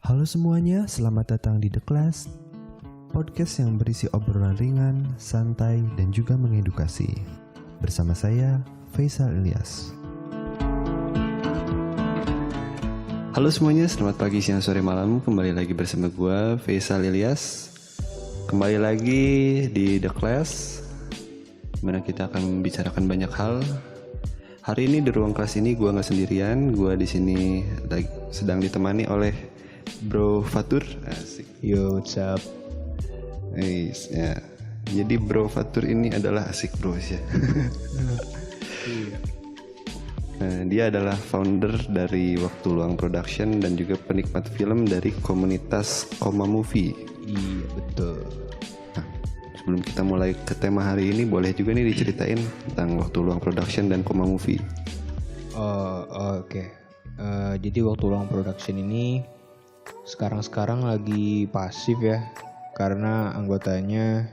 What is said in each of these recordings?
Halo semuanya, selamat datang di The Class, podcast yang berisi obrolan ringan, santai, dan juga mengedukasi. Bersama saya, Faisal Ilyas. Halo semuanya, selamat pagi, siang, sore, malam. Kembali lagi bersama gue, Faisal Ilyas. Kembali lagi di The Class, dimana kita akan membicarakan banyak hal. Hari ini di ruang kelas ini gue nggak sendirian. Gue di sini sedang ditemani oleh Bro Fatur. Asik. Yo, what's up? Ya. Jadi Bro Fatur ini adalah asik bro ya. Nah, dia adalah founder dari Waktu Luang Production dan juga penikmat film dari komunitas Koma Movie. Iya, betul. Nah, sebelum kita mulai ke tema hari ini, boleh juga nih diceritain tentang Waktu Luang Production dan Koma Movie. Oke. Jadi Waktu Luang Production ini sekarang lagi pasif ya, karena anggotanya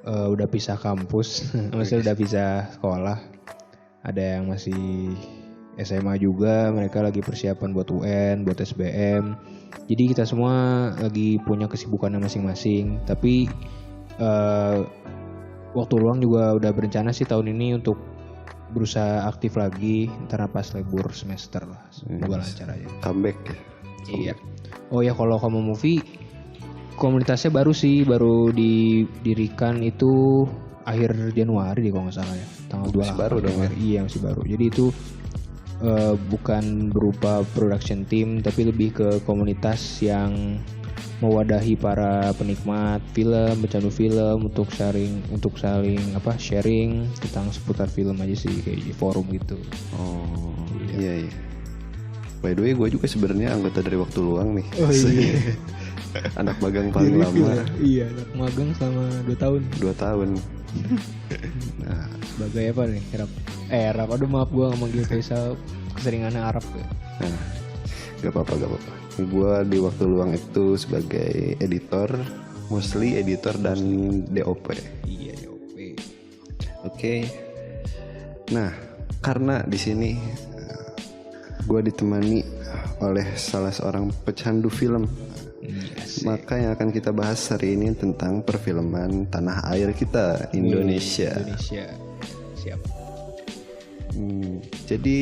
udah pisah kampus, maksudnya udah pisah sekolah. Ada yang masih SMA juga, mereka lagi persiapan buat UN, buat SBM. Jadi kita semua lagi punya kesibukannya masing-masing. Tapi Waktu Luang juga udah berencana sih tahun ini untuk berusaha aktif lagi, ntar pas libur semester lah. Semoga lancar aja. Comeback ya. Iya. Oh ya, kalau Koma Movie komunitasnya baru didirikan itu akhir Januari deh kalau nggak salah ya, tanggal 28 Masih baru dong ya? Iya, masih baru. Jadi itu bukan berupa production team, tapi lebih ke komunitas yang mewadahi para penikmat film, pecandu film untuk saling sharing tentang seputar film aja sih, kayak di forum gitu. Oh iya. By the way, gue juga sebenarnya anggota dari Waktu Luang nih. Oh iya. Anak magang paling lama. Iya, anak magang selama 2 tahun. 2 tahun. Nah, Sebagai apa nih? Rap. Aduh, maaf gue manggil Faisal keseringannya Arab ya. nah, gak apa-apa. Gue di Waktu Luang itu sebagai editor, mostly editor dan DOP. Iya, DOP. Oke. Nah, karena di sini gue ditemani oleh salah seorang pecandu film. Yes. Maka yang akan kita bahas hari ini tentang perfilman tanah air kita, Indonesia. Siap. Jadi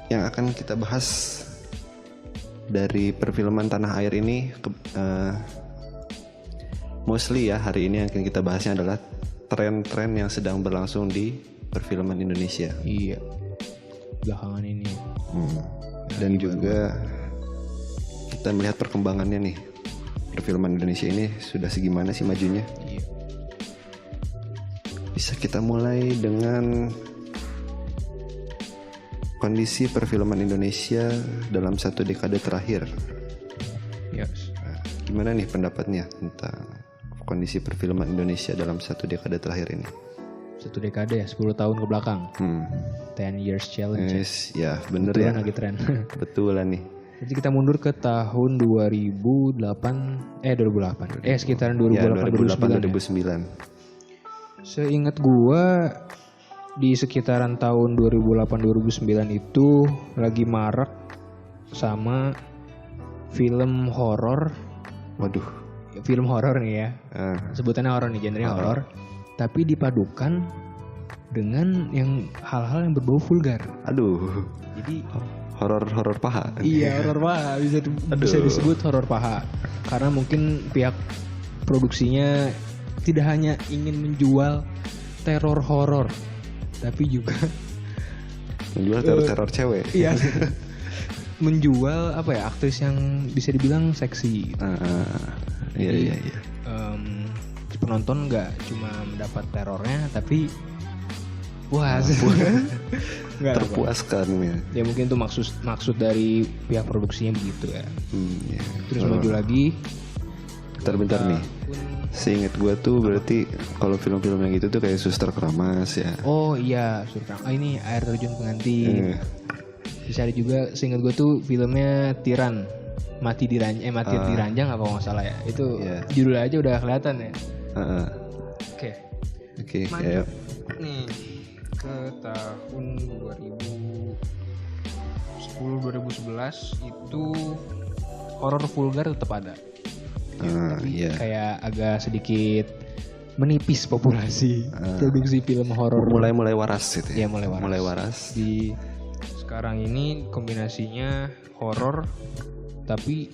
yang akan kita bahas dari perfilman tanah air ini mostly ya, hari ini yang akan kita bahasnya adalah tren-tren yang sedang berlangsung di perfilman Indonesia. Iya. Belakangan ini. Dan juga kita melihat perkembangannya nih, perfilman Indonesia ini sudah segimana sih majunya. Iya. Bisa kita mulai dengan kondisi perfilman Indonesia dalam 1 dekade terakhir. Yes. Nah, gimana nih pendapatnya tentang kondisi perfilman Indonesia dalam 1 dekade terakhir ini? 1 dekade ya, 10 tahun ke belakang. 10 years challenge. Yes, ya bener Betulan ya. lagi tren. Betulan nih. Jadi kita mundur ke tahun 2008. Sekitaran 2008 2009. Seingat gua di sekitaran tahun 2008-2009 itu lagi marak sama film horor. Waduh. Film horor nih ya. Sebutannya horor nih, genrenya horor. Tapi dipadukan dengan yang hal-hal yang berbau vulgar. Aduh. Jadi horor paha. iya, horor paha, bisa disebut horor paha. Karena mungkin pihak produksinya tidak hanya ingin menjual teror horor, tapi juga menjual teror cewek. iya. Menjual aktris yang bisa dibilang seksi. Iya. Penonton nggak cuma mendapat terornya, tapi puas. Terpuaskan ya. Ya mungkin itu maksud dari pihak produksinya begitu ya. Ya. Terus maju lagi. Bentar nih. Seingat gue tuh berarti kalau film-film yang gitu tuh kayak Suster Keramas ya. Oh iya, ini Air Terjun Pengantin. Bisa ada juga, seingat gue tuh filmnya Tiran. Mati di Ranjang apa nggak salah ya. Itu judulnya aja udah kelihatan ya. Oke. Ya. Nih ke tahun 2010-2011 itu horor vulgar tetap ada. Tapi iya. kayak agak sedikit menipis populasi produksi film horor. Mulai waras gitu Iya, ya. mulai waras. Di sekarang ini kombinasinya horor tapi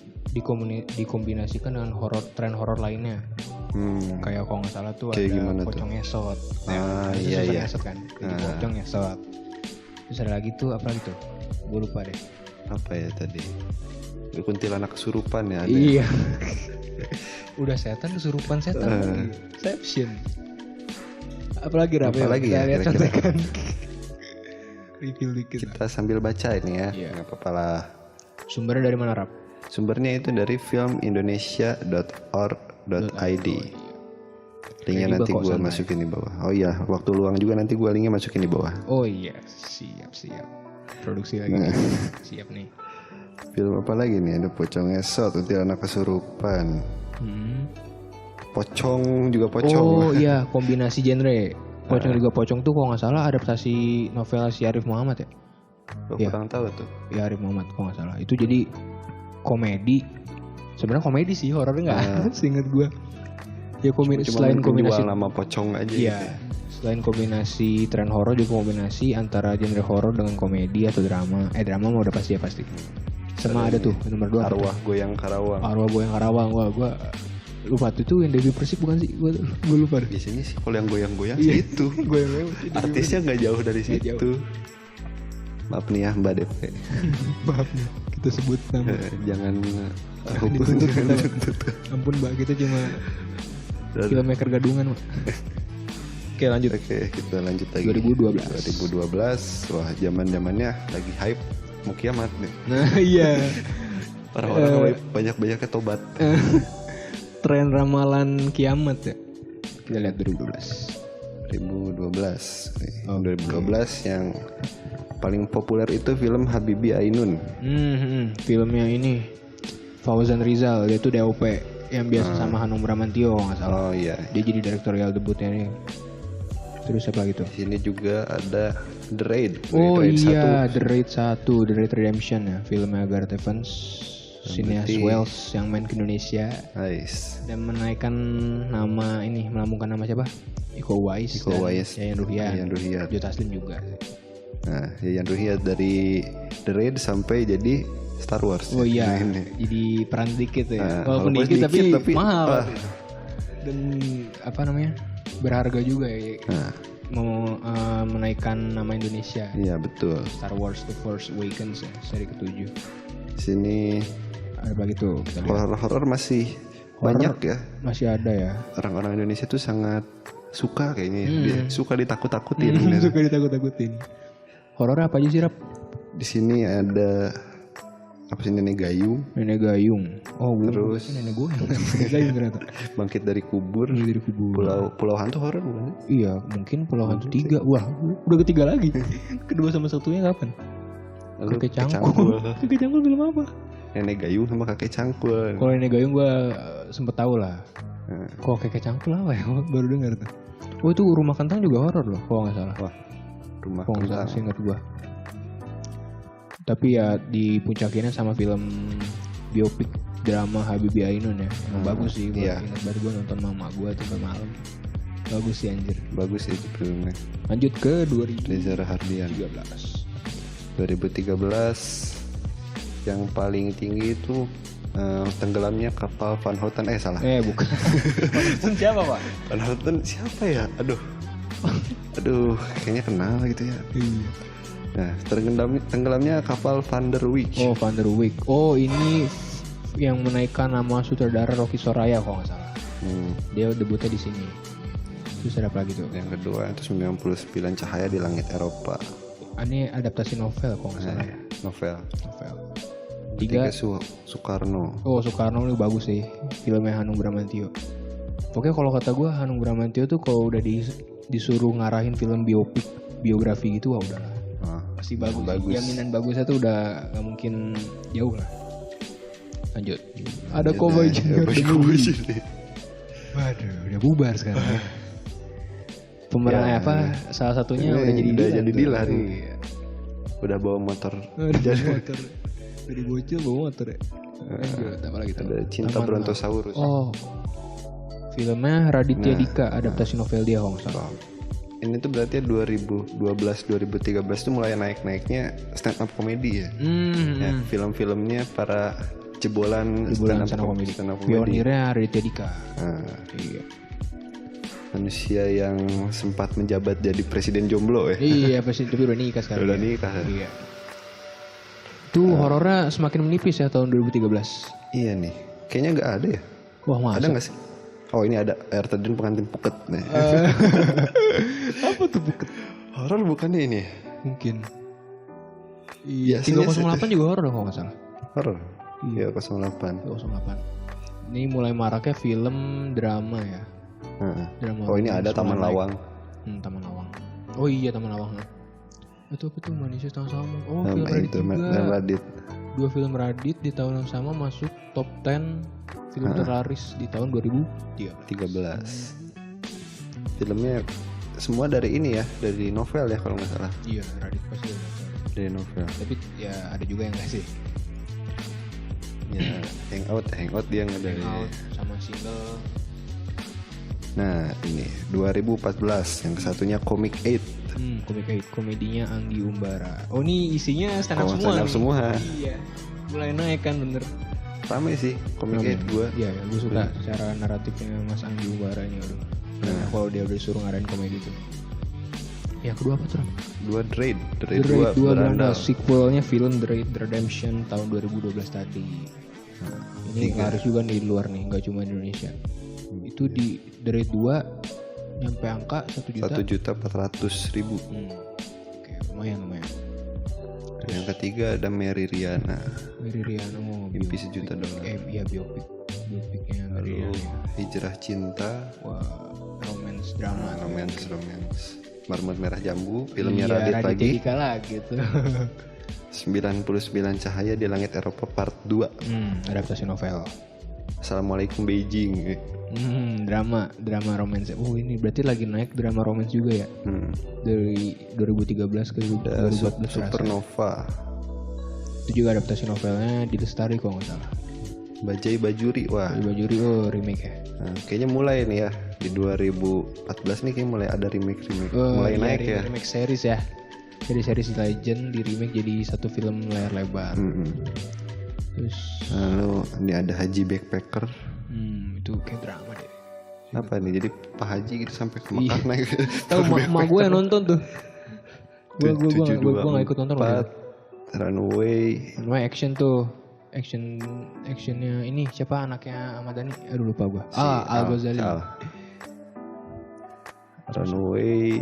dikombinasikan dengan tren horor lainnya. Kayak kalau nggak salah tuh Kayak ada gimana tuh? pocong ngesot. Iya, iya. Ngesot kan. Jadi pocong ngesot. Terus ada lagi tuh apa gitu? Gue lupa deh. Apa ya tadi? Kuntilanak kesurupan ya ada. Iya. Udah setan kesurupan setan lagi. Inception. Apalagi Rap? Apalagi Kita ya, lihat kira-kira? contekan. Review dikit. Kita sambil baca ini ya. Iya. Nggak apa-apa lah. Sumbernya dari mana Rap? Sumbernya itu dari filmindonesia.org.id. Linknya Ini nanti bakal gue santai. masukin di bawah. Oh iya, waktu luang juga nanti gue linknya masukin di bawah. Oh iya, siap. Produksi lagi nih. Siap nih. Film apa lagi nih? Ada Pocong Ngesot, Kuntilanak Kesurupan. Pocong juga pocong. Oh iya, kombinasi genre. Pocong juga pocong tuh kalau nggak salah adaptasi novel si Arif Muhammad ya. Gue Iya. kurang tahu tuh. Ya Arif Muhammad kalau nggak salah. Itu jadi komedi. Sebenarnya komedi sih, horor nggak. Seingat gue. Ya selain kombinasi menjual nama pocong aja. Iya. Gitu. Selain kombinasi tren horor juga kombinasi antara genre horor dengan komedi atau drama. Drama mah udah pasti ya pasti. Sama ada tuh nomor 2 Arwah Goyang Karawang. Arwah Goyang Karawang. Wah, gua lupa tuh yang Dewi Persik bukan sih? Gua lupa deh. Biasanya sih kalau yang goyang-goyang Iya. itu. Goyang Artisnya nggak jauh dari Nggak situ. jauh. Maaf nih ya Mbak Depe. Maaf nih, kita sebut nama. Jangan Dituntut kita, Mbak. Ampun Mbak, kita cuma filmmaker gadungan, Mbak. Oke, lanjut. Oke, kita lanjut lagi. 2012. 2012. Wah, zaman-zamannya lagi hype mau kiamat nih. Nah, iya. Orang-orang banyak-banyaknya tobat. Tren ramalan kiamat ya. Kita lihat 2012. 2012. Oke. 2012 yang paling populer itu film Habibie Ainun. Filmnya ini Fauzan Rizal, dia tuh DOP yang biasa sama Hanung Bramantio nggak salah. Oh iya. Dia jadi direktorial debutnya nih. Terus apa gitu? Di sini juga ada The Raid. Oh The Raid iya, 1. The Raid 1, The Raid Redemption ya, filmnya Gareth Evans, Cineas Berarti- Wells yang main ke Indonesia Nice. dan menaikkan nama ini, melambungkan nama siapa? Iko Uwais Iko dan Uwais, Yayan Ruhian. Yayan Ruhian. Joe Taslim juga. Nah, Yayan Ruhian dari The Raid sampai jadi Star Wars. Oh ya. iya, Ini. jadi peran dikit ya. Nah, Walaupun walaupun dikit dikit, tapi mahal. wah. Dan apa namanya? Berharga juga ya. Nah, Mau menaikkan nama Indonesia. iya betul. Star Wars The Force Awakens ya, seri ke-7. Di sini Ada apa gitu kita lihat. horor-horor masih Horor banyak ya. Masih ada ya. Orang-orang Indonesia tuh sangat suka kayaknya. Dia suka ditakut-takutin. Suka ditakut-takutin. Horor apa aja sih Rap? Di sini ada apa sih Nenek Gayung, Nenek Gayung. Oh, Terus- nenek gue. Nenek Gayung ternyata. Bangkit dari Kubur, Dari kubur. Pulau Hantu horor bukan? Iya, mungkin Pulau Hantu 3. Wah, udah ketiga lagi. Kedua sama satunya kapan? Lalu Kakek Kakek Cangkul. Kakek Cangkul film apa? Nenek Gayung sama Kakek Cangkul. Kalau Nenek Gayung gue sempet tahu lah. Nah, Kalau Kakek Cangkul apa ya? Baru dengar tuh. Oh itu Rumah Kentang juga horor loh, kalau nggak salah. wah, Rumah Kalau nggak salah, Kentang. seingat gue. Tapi ya dipuncakinnya sama film biopik drama Habibie Ainun ya. Emang bagus sih. Gue iya. ingat baru gue nonton mama gue tuh malam. Bagus sih anjir. Bagus itu filmnya. Lanjut ke 2013. Reza Rahardian. 2013 yang paling tinggi itu tenggelamnya kapal Van Houten. Salah. Bukan. Siapa pak? Van Houten siapa ya? Aduh, kayaknya kenal gitu ya. Iya. Nah, tenggelamnya kapal Van der Wijk. Oh Van der Wijk. Oh ini yang menaikkan nama sutradara Rocky Soraya kalau nggak salah. Dia debutnya di sini. Terus ada apa lagi tuh? Yang kedua itu 99 Cahaya di Langit Eropa. Ini adaptasi novel kalau nggak salah. Novel. Novel. Tiga Tiga. Soekarno. Oh Soekarno ini bagus sih. Filmnya Hanung Bramantio. Pokoknya kalau kata gue Hanung Bramantio tuh kalau udah disuruh ngarahin film biografi gitu wah udahlah. Pasti bagus. Jaminan bagusnya tuh udah nggak mungkin jauh lah. Lanjut. Ada Cowboy Junior. Waduh, udah bubar sekarang. Ya. Pemeran Ya. apa? Salah satunya Ini udah jadi udah Dilan jadi tuh. Dilan. Iya. Udah bawa motor. Udah motor. Dari bocil bawa motor ya. Lanjut, apa lagi tuh? Ada Cinta Taman Brontosaurus. Oh, filmnya Raditya Nah, Dika, adaptasi novel dia kalau nggak salah. Ini tuh berarti 2012-2013 tuh mulai naik-naiknya stand up comedy ya. Ya, film-filmnya para jebolan Bulan stand up comedy. Pionirnya Raditya Dika. Nah, Iya. manusia yang sempat menjabat jadi presiden jomblo ya. Iya, pasti tapi udah nikah sekarang. Udah ya. nikah. Iya. Tuh horornya semakin menipis ya tahun 2013. Iya nih, kayaknya nggak ada ya. Wah, masa? Ada nggak sih? Oh ini ada air terjun pengantin Phuket. Nah. Apa tuh buket? Horor bukannya ini? Ya? Mungkin. Iya, Biasanya 308 juga horor kalau nggak salah. Horor. Iya 08. 308. Ini mulai maraknya film drama ya. Heeh. Drama. Oh ini ada Taman Lawang. Taman Lawang. Oh iya Taman Lawang. Itu apa tuh Manusia Setengah Sama. Oh Nama film Radit itu juga. Radit. 2 film Radit di tahun yang sama masuk top 10 film terlaris di tahun 2013. 13. Filmnya semua dari ini ya, dari novel ya kalau nggak salah. Iya Radit pasti ada novel. Dari novel. Tapi ya ada juga yang nggak sih. Ya, hangout dia nggak dari. Hangout sama single. Nah ini 2014 yang kesatunya Comic 8. Komedinya Anggi Umbara. Oh ini isinya stand up Oh, semua. stand up nih. semua. Iya. Mulai naik kan bener. Rame sih Comic 8 gue. Iya, gue suka cara naratifnya Mas Anggi Umbara ini. Kalau dia udah disuruh ngadain komedi tuh. Yang kedua apa tuh? 2 Dread. The Raid 2 Berandal. Sequelnya film The Raid Redemption tahun 2012 tadi. Ini laris juga nih di luar nih, nggak cuma di Indonesia. Itu di The Raid 2 nyampe angka 1 juta. 1.400.000. Oke, lumayan. Yang ketiga ada Mary Riana. Mary Riana Mimpi $1 juta. Iya biopiknya Mary Lalu Riana. Hijrah Cinta. Wah, romance drama. Romance. Marmut Merah Jambu. Filmnya Iya, Radit lagi. Dika lagi tuh. 99 Cahaya di Langit Eropa Part 2. Adaptasi novel. Assalamualaikum Beijing. Drama romance. Oh ini berarti lagi naik drama romance juga ya. Dari 2013 ke 2014. Supernova. Itu juga adaptasi novelnya di Lestari kalau nggak salah. Bajai Bajuri. Wah, Bajuri remake ya. nah, kayaknya mulai nih ya di 2014 nih kayak mulai ada remake mulai iya, naik ya. Remake series ya. Dari series Legend di remake jadi satu film layar lebar. Terus Lalu ini ada Haji Backpacker. itu kayak drama deh. Apa nih? Jadi Pak Haji gitu sampai ke Mekah naik. Tahu mak gue yang nonton tuh. Gue nggak ikut nonton loh. Runway. Runway action tuh. Actionnya ini siapa anaknya Ahmad Dhani? Aduh lupa gue. Al Ghazali. Runway,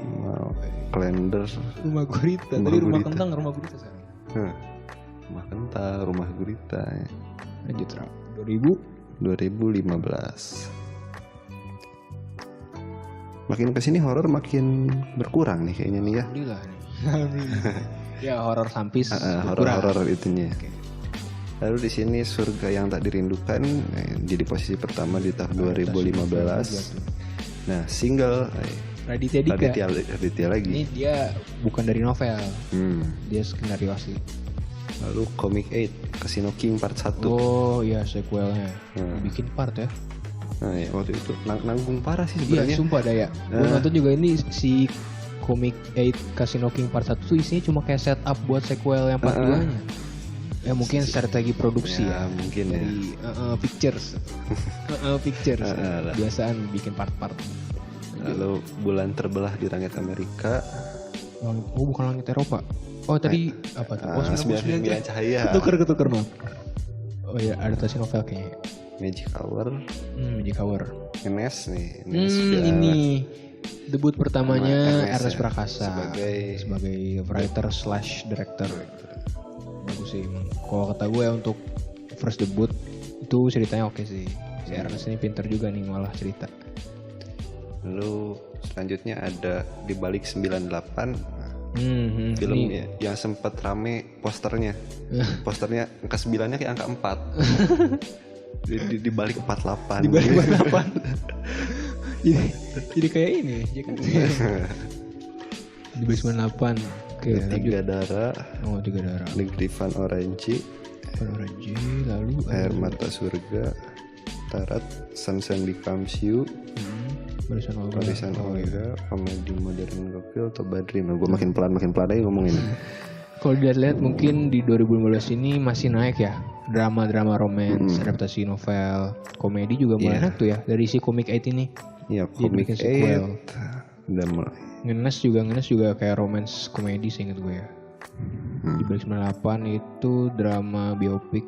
Kalender. Rumah Gurita. Tadi rumah kentang, rumah Gurita sekarang. Rumah Kentang, Rumah Gurita. Lanjut 2015. Makin kesini horor makin berkurang nih kayaknya nih ya. Alhamdulillah nih. Ya horor sampis. Horor itunya. Lalu di sini Surga Yang Tak Dirindukan jadi posisi pertama di tahun 2015. Nah single Raditya Dika. Raditya lagi. Ini dia bukan dari novel. Dia skenario asli. Lalu Comic 8 Casino King Part 1. Oh iya sequelnya. Bikin part ya. Nah ya, waktu itu nanggung parah sih Iya sebenarnya. sumpah daya. Gue nonton juga ini si Comic 8 Casino King Part 1 tuh isinya cuma kayak setup buat sequel yang part 2 nya. Ya mungkin strategi produksi ya. Mungkin dari pictures. Pictures. Biasaan bikin part-part. Lalu Bulan Terbelah di Langit Amerika. Oh bukan Langit Eropa. Oh tadi apa tuh? Oh 99 Cahaya. Ketuker maaf. Oh ya adaptasi novel kayaknya. Magic Hour. Magic Hour. Ernest nih. Ini debut pertamanya Ernest ya, Prakasa sebagai writer / director. Bagus sih emang. Kalau kata gue ya untuk first debut itu ceritanya oke sih. Si Ernest ini pinter juga nih malah cerita. Lalu selanjutnya ada Di Balik 98. Film ini. yang sempat rame posternya. Posternya angka 9-nya kayak angka 4. di balik 48. Di balik 48. jadi kayak ini ya kan. Di balik 98. Oke, Tiga Darah. Oh, Tiga Darah. Negeri Van Orange. Panora J, lalu Air Mata Surga, Tarat, Sunshine Becomes You, Barisan Olga. Barisan Olga, Komedi Modern Gokil, Toba Dream. Gue makin pelan aja ngomongin. Kalau dilihat mungkin di 2015 ini masih naik ya. Drama-drama romance, adaptasi novel, komedi juga mulai naik tuh ya. Dari si Comic 8 ini. Iya, Comic 8 udah mulai. Ngenes juga kayak romance komedi seingat gue ya. Di balik 98 itu drama biopik.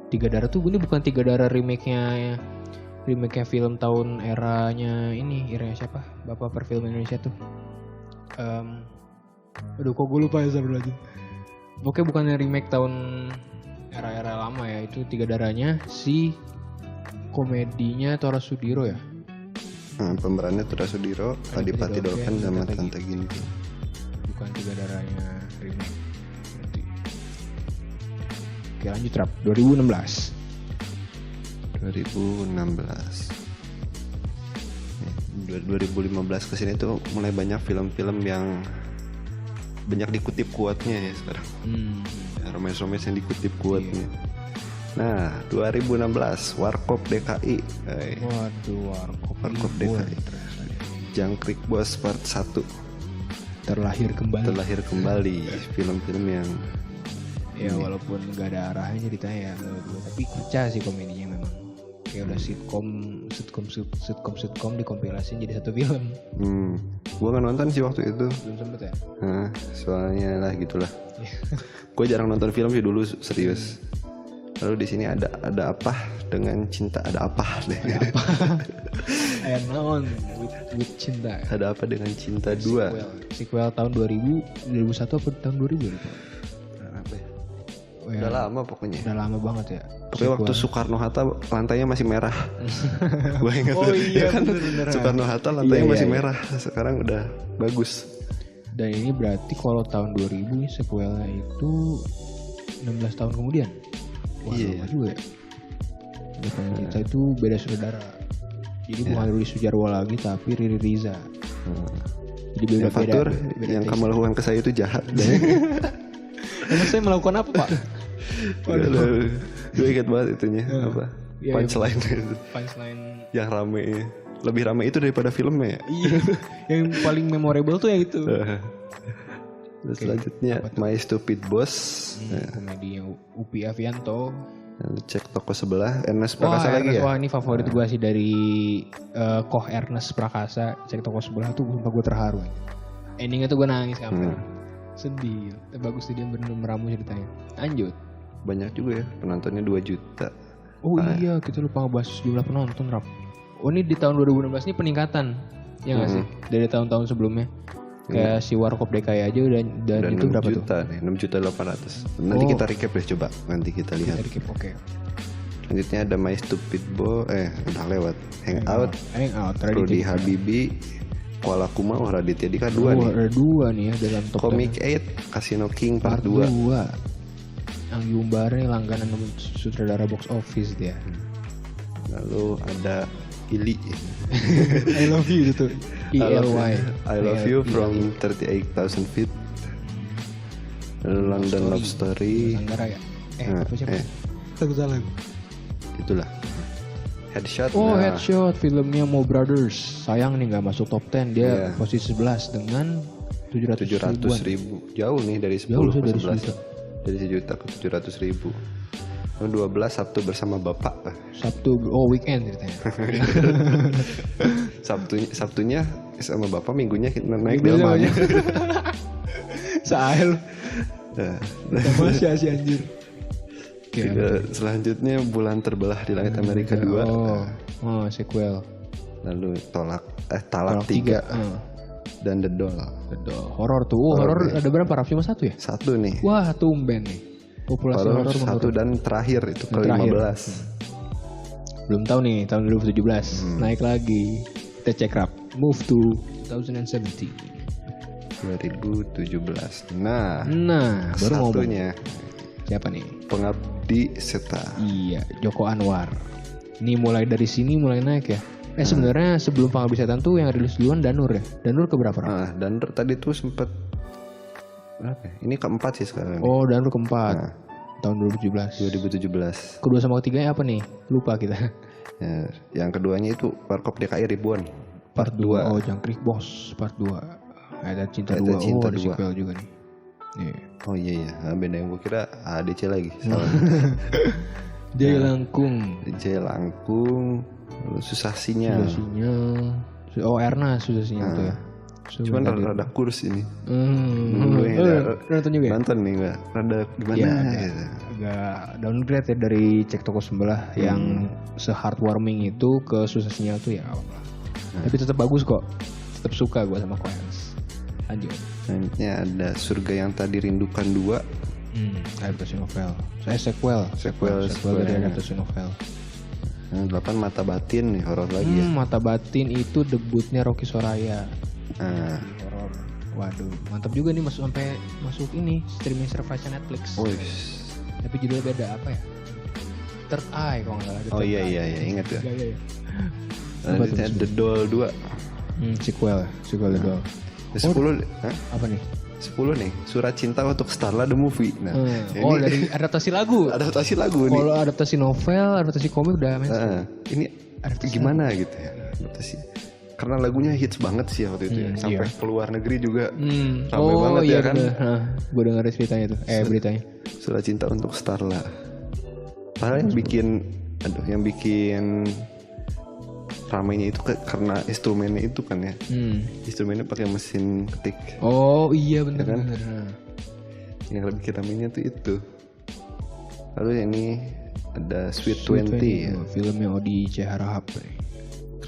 Tiga Darah tuh ini bukan Tiga Darah remake-nya film tahun eranya siapa? Bapak perfilman Indonesia tuh. Aduh kok gue lupa ya sabar lagi. Pokoknya bukan remake tahun era-era lama ya, itu Tiga Darahnya si komedinya Tora Sudiro ya. Pemerannya Tora Sudiro, Adipati Dolken sama Tante Ginting. Bukan Tiga Darahnya remake. Berarti. Oke lanjut Rap, 2016 2015 kesini tuh mulai banyak film-film yang banyak dikutip quote-nya ya sekarang. Romance-romance yang dikutip quote-nya. Nah, 2016 Warkop DKI. Waduh, Warkop DKI. Jangkrik Bos Part 1. Terlahir kembali. Film-film yang ya walaupun gak ada arahnya ceritanya ya menurut gue, tapi kocak sih komedinya memang. Kayak udah sitcom dikompilasiin jadi satu film. Gue gak nonton sih waktu itu. Belum sempet ya? Soalnya lah gitulah. Gue jarang nonton film sih dulu serius. Lalu di sini ada apa dengan cinta, ada apa deh. Ayan naon with cinta. Ada apa dengan cinta 2? Sequel tahun 2001 apa tahun 2000 lupa. Udah lama pokoknya. Udah lama banget ya. Pokoknya waktu Soekarno-Hatta lantainya masih merah. Gue ingat. Oh iya kan bener. Soekarno-Hatta lantainya masih merah. Sekarang udah bagus. Dan ini berarti kalau tahun 2000 sequelnya itu 16 tahun kemudian. Wah lama juga ya. Depan Cinta itu beda saudara. Jadi bukan Rudi Sudjarwo lagi tapi Riri Riza. Jadi beda Fatur yang kamu lakukan ke saya itu jahat. Emang saya melakukan apa Pak? Gue ingat banget itunya apa? Punchline itu. Punchline yang rame. Lebih rame itu daripada filmnya ya. Iya. Yang paling memorable tuh yang itu. Terus selanjutnya My Stupid Boss. Komedi Upi Avianto. Cek Toko Sebelah. Ernest Prakasa lagi ya. Wah ini favorit gue sih dari Koh Ernest Prakasa. Cek Toko Sebelah tuh sumpah gue terharu. Endingnya tuh gue nangis kamu. Sedih. Bagus sih dia bener meramu ceritanya. Lanjut. Banyak juga ya penontonnya 2 juta. Oh iya kita lupa ngebahas jumlah penonton Rap. Oh ini di tahun 2016 ini peningkatan. Ya gak sih? Dari tahun-tahun sebelumnya. Kayak si Warkop DKI aja udah itu berapa tuh? 6.800.000. Nanti kita recap deh coba. Nanti kita lihat. Kita recap oke. Selanjutnya ada My Stupid Boy. Udah lewat. Hangout. Rudy Habibi. Kuala Kuma. Raditya Dika 2 nih. Ada 2 nih ya dalam top. Comic 8. Casino King Part 2. Anggi Umbara nih langganan sutradara box office dia. Lalu ada Ili. I love you itu. ELY. I love you from 38,000 feet. Lalu London Love Story. Sanggara ya? Apa siapa? Aku salah. Itulah. Headshot. Headshot filmnya Mo Brothers. Sayang nih gak masuk top 10. Dia posisi 11 dengan 700.000. Jauh nih dari 10 ke 11. Dari 1 juta ke 700.000. 12 Sabtu bersama Bapak. Sabtu weekend ceritanya. Sabtunya sama Bapak, minggunya naik delmanya. Sahel. Masih si anjir. Selanjutnya Bulan Terbelah di Langit Amerika 2. Sequel. Lalu Talak 3. Dan The Doll. Horor tuh. Horor ada berapa Raf? Cuma 1 ya? 1 nih. Wah tumben nih. Populasi horor 1 dan terakhir itu ke-15. Belum tahu nih tahun 2017. Naik lagi. Kita cek Rap. Move to 2017. 2017. Nah baru satunya. Siapa nih? Pengabdi Seta. Iya, Joko Anwar. Ini mulai dari sini mulai naik ya. Sebenarnya sebelum Pengabdi Setan tuh yang rilis duluan Danur ya. Danur keberapa Rap? Danur tadi tuh sempet berapa ya? Ini keempat sih sekarang. Oh, Danur keempat. tahun 2017. 2017. Kedua sama ketiganya apa nih? Lupa kita. Ya, yang keduanya itu Warkop DKI Ribuan Part 2. Oh, Jangkrik Bos Part 2. Ada Cinta Ada 2. Cinta Ada 2. sequel juga nih. Iya. Oh iya, beda yang gue kira ADC lagi. Salah. Jaya Langkung. Jaya Langkung, lalu Susasinya. Susasinya. Oh, Erna Susasinya itu ya. Cuman rada kurs ini. Nonton juga ya? Nonton nih gue. Rada gimana? Iya, gitu. agak downgrade ya dari Cek Toko Sebelah yang se-heartwarming itu ke Susasinya tuh ya apa. Tapi tetap bagus kok. Tetap suka gue sama Queens. Lanjut. Selanjutnya ada Surga Yang Tadi Rindukan 2. Adaptasi novel. Saya sequel dari adaptasi novel. 8 Mata Batin nih, horor lagi ya. Mata Batin itu debutnya Rocky Soraya. Nah, Horor. Waduh, mantap juga nih sampai masuk ini streaming service Netflix. Tapi judulnya beda apa ya? Third Eye kalau nggak salah. oh iya ingat ya. Iya. Selanjutnya The Doll 2. Sequel The Doll. 10 Apa nih? 10 nih, Surat Cinta untuk Starla the Movie. Nah, ini dari adaptasi lagu. adaptasi lagu nih. Kalau adaptasi novel, adaptasi komik udah mainstream. Ini gimana gitu ya adaptasi? Karena lagunya hits banget sih waktu itu ya. Sampai keluar negeri juga ramai banget ya kan. Gue denger ceritanya tuh. Beritanya. Surat Cinta untuk Starla. Padahal yang bikin ramainya itu karena instrumennya itu kan ya. Instrumennya pakai mesin ketik. Oh iya benar kan? benar. Yang lebih ramainya tuh itu. Lalu yang ini ada Sweet 20 ya. Filmnya Odi C. Harahap.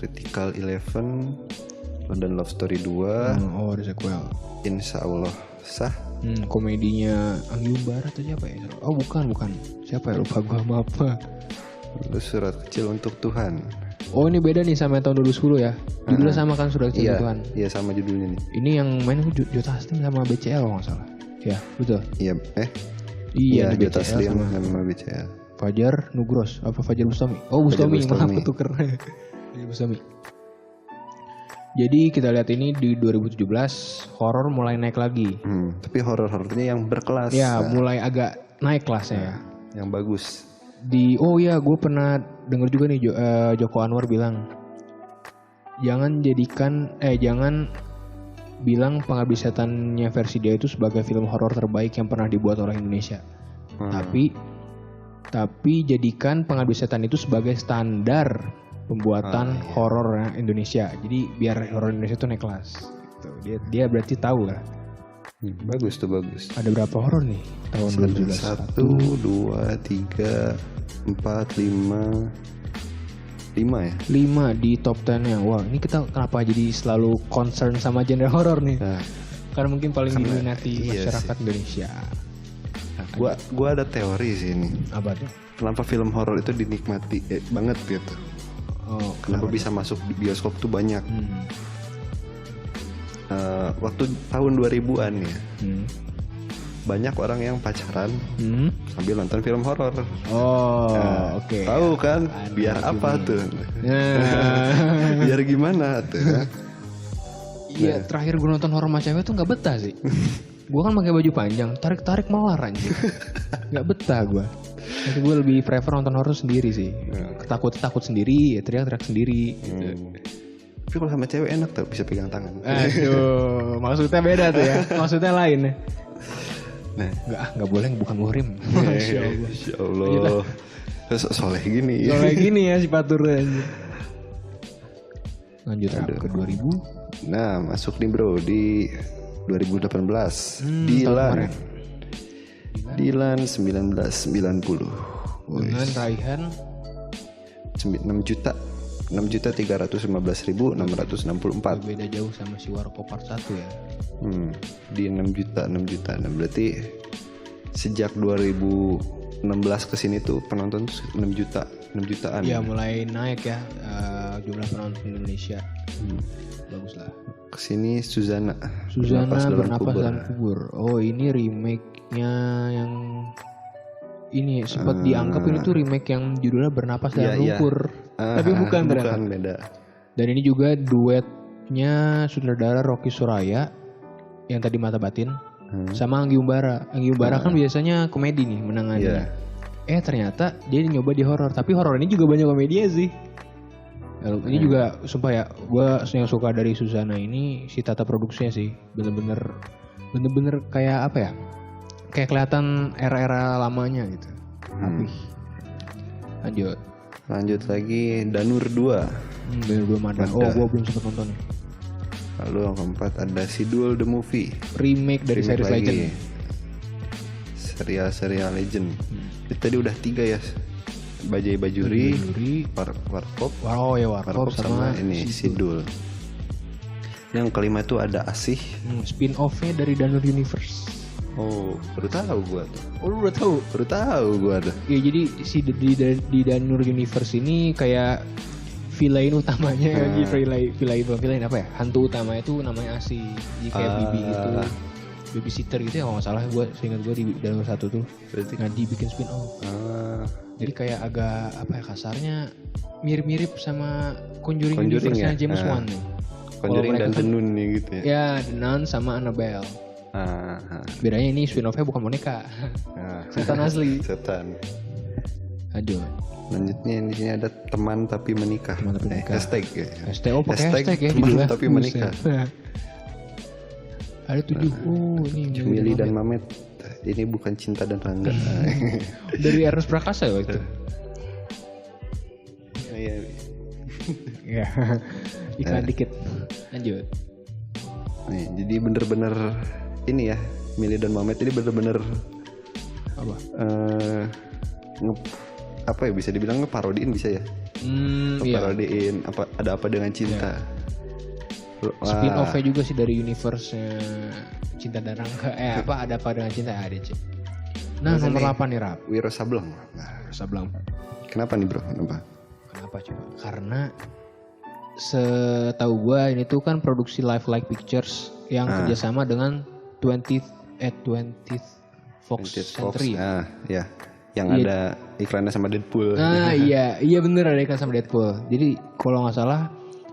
Critical 11, London Love Story 2. Ada sequel. Insya Allah Sah. Komedinya Anggi Umbara atau siapa ya? Oh bukan. Siapa ya, lupa gua, maaf. Lalu Surat Kecil untuk Tuhan. Oh ini beda nih sama yang tahun 2010 ya. Judulnya sama kan, Surat Kecil untuk Tuhan. Iya sama judulnya nih. Ini yang main Joe Taslim sama BCL kalau nggak salah. Ya betul. Iya Iya Joe BCL Taslim sama BCL. Fajar Nugros apa Fajar Bustami? Oh Bustami, maaf tuker. Bustami. Jadi kita lihat ini di 2017 horor mulai naik lagi. Tapi horor-horornya yang berkelas. Ya mulai agak naik kelasnya ya. Yang bagus. Gue pernah denger juga nih Joko Anwar bilang jangan bilang Pengabdi Setannya versi dia itu sebagai film horor terbaik yang pernah dibuat oleh Indonesia. Tapi jadikan Pengabdi Setan itu sebagai standar pembuatan horor Indonesia. Jadi biar horor Indonesia itu naik kelas. Gitu. Dia berarti tahu lah. Bagus. Ada berapa horor nih tahun 2017? 1, 2, 3, 4, 5 ya? 5 di top 10-nya. Wah, ini kita kenapa jadi selalu concern sama genre horor nih? Karena mungkin paling diminati masyarakat Indonesia. Gua ada teori sih ini. Apa tuh? Kenapa film horor itu dinikmati banget gitu? Kenapa bisa masuk di bioskop tuh banyak? Waktu tahun 2000-an ya. Banyak orang yang pacaran sambil nonton film horor. Oke. Tahu kan? Biar apa tuh? Biar gimana tuh? Iya, terakhir gue nonton horor sama cewek tuh nggak betah sih. Gue kan pakai baju panjang, tarik melar anjir. Nggak betah gue. Jadi gue lebih prefer nonton horor sendiri sih. Takut sendiri, ya teriak sendiri. Gitu. Tapi kalau sama cewek enak tuh, bisa pegang tangan. Aduh, maksudnya beda tuh ya. Maksudnya lain ya. Nah, nggak boleh, bukan muhrim. Masya Allah. Soleh gini. Soleh gini ya si Paturnya. Lanjut ke 2000. Nah, masuk nih bro di 2018. Dilan 1990. Dengan raihan 6.315.664. Beda jauh sama si Warkop Part 1 ya. Di 6 juta. Nah, berarti sejak 2016 ke sini tuh penonton tuh 6 jutaan. Ya mulai naik ya jumlah penonton Indonesia. Bagus lah. Kesini Suzana Bernapas dalam kubur. Oh ini remake-nya yang ini sempat dianggap ini tuh remake yang judulnya Bernapas dalam lumpur. Tapi bukan beda. Dan ini juga duetnya sutradara Rocky Soraya yang tadi Mata Batin sama Anggi Umbara. Anggi Umbara kan biasanya komedi nih menangannya. Ternyata dia nyoba di horor, tapi horor ini juga banyak komedinya sih. Ini juga sumpah ya, gue yang suka dari Suzana ini si tata produksinya sih bener-bener kayak apa ya, kayak kelihatan era-era lamanya gitu. Lanjut lagi Danur 2. Danur 2 Mada. Gue belum sempat nonton nih. Lalu yang keempat ada Sidul the Movie, remake dari series Legend. Serial Legend. Itu tadi udah 3 ya. Bajai Bajuri, Warkop, Warkop sama ini Sidul. Yang kelima itu ada Asih, spin off-nya dari Danur Universe. Oh, baru tahu gua tuh. Oh, lu udah tahu? Baru tahu gua tuh. Ya jadi si di Danur Universe ini kayak villain utamanya villain apa ya? Hantu utama itu namanya Asih. Jadi kayak Bibi gitu. Babysitter gitu ya kalau nggak salah, seingat gue di Danur 1 tuh. Berarti Ngadi bikin spin off. Jadi kayak agak apa ya kasarnya mirip-mirip sama Conjuring Universe-nya James Wan nih. Conjuring dan The Nun nih gitu ya. Ya, The Nun sama Annabelle. Bedanya ini spin off-nya bukan boneka. Setan asli. Setan. Aduh. Lanjutnya di sini ada Teman Tapi Menikah. Hashtag ya. Hashtag pakai hashtag ya. Teman Tapi Menikah. Ada 7. Ini Cumili dan Mamet. Ini bukan Cinta dan Rangga. Dari Ernest Prakasa ya itu. Iya. Iklan dikit. Lanjut. Nih, jadi bener-bener ini ya, Mili dan Mamet ini bener-bener apa? Apa ya, bisa dibilang ngeparodiin bisa ya? Ngeparodiin apa, ada apa dengan cinta. Spin off-nya juga sih dari universe-nya Cinta dan Rangga. Ada apa dengan cinta ya, ADC. Nah, nomor 8 nih, Rap. Wiro Sableng. Kenapa nih, Bro? Kenapa coba? Karena setahu gua ini tuh kan produksi Life Like Pictures yang kerjasama dengan 20th Fox Century. Ya. Yang ada iklannya sama Deadpool. Iya bener, ada iklan sama Deadpool. Jadi kalau nggak salah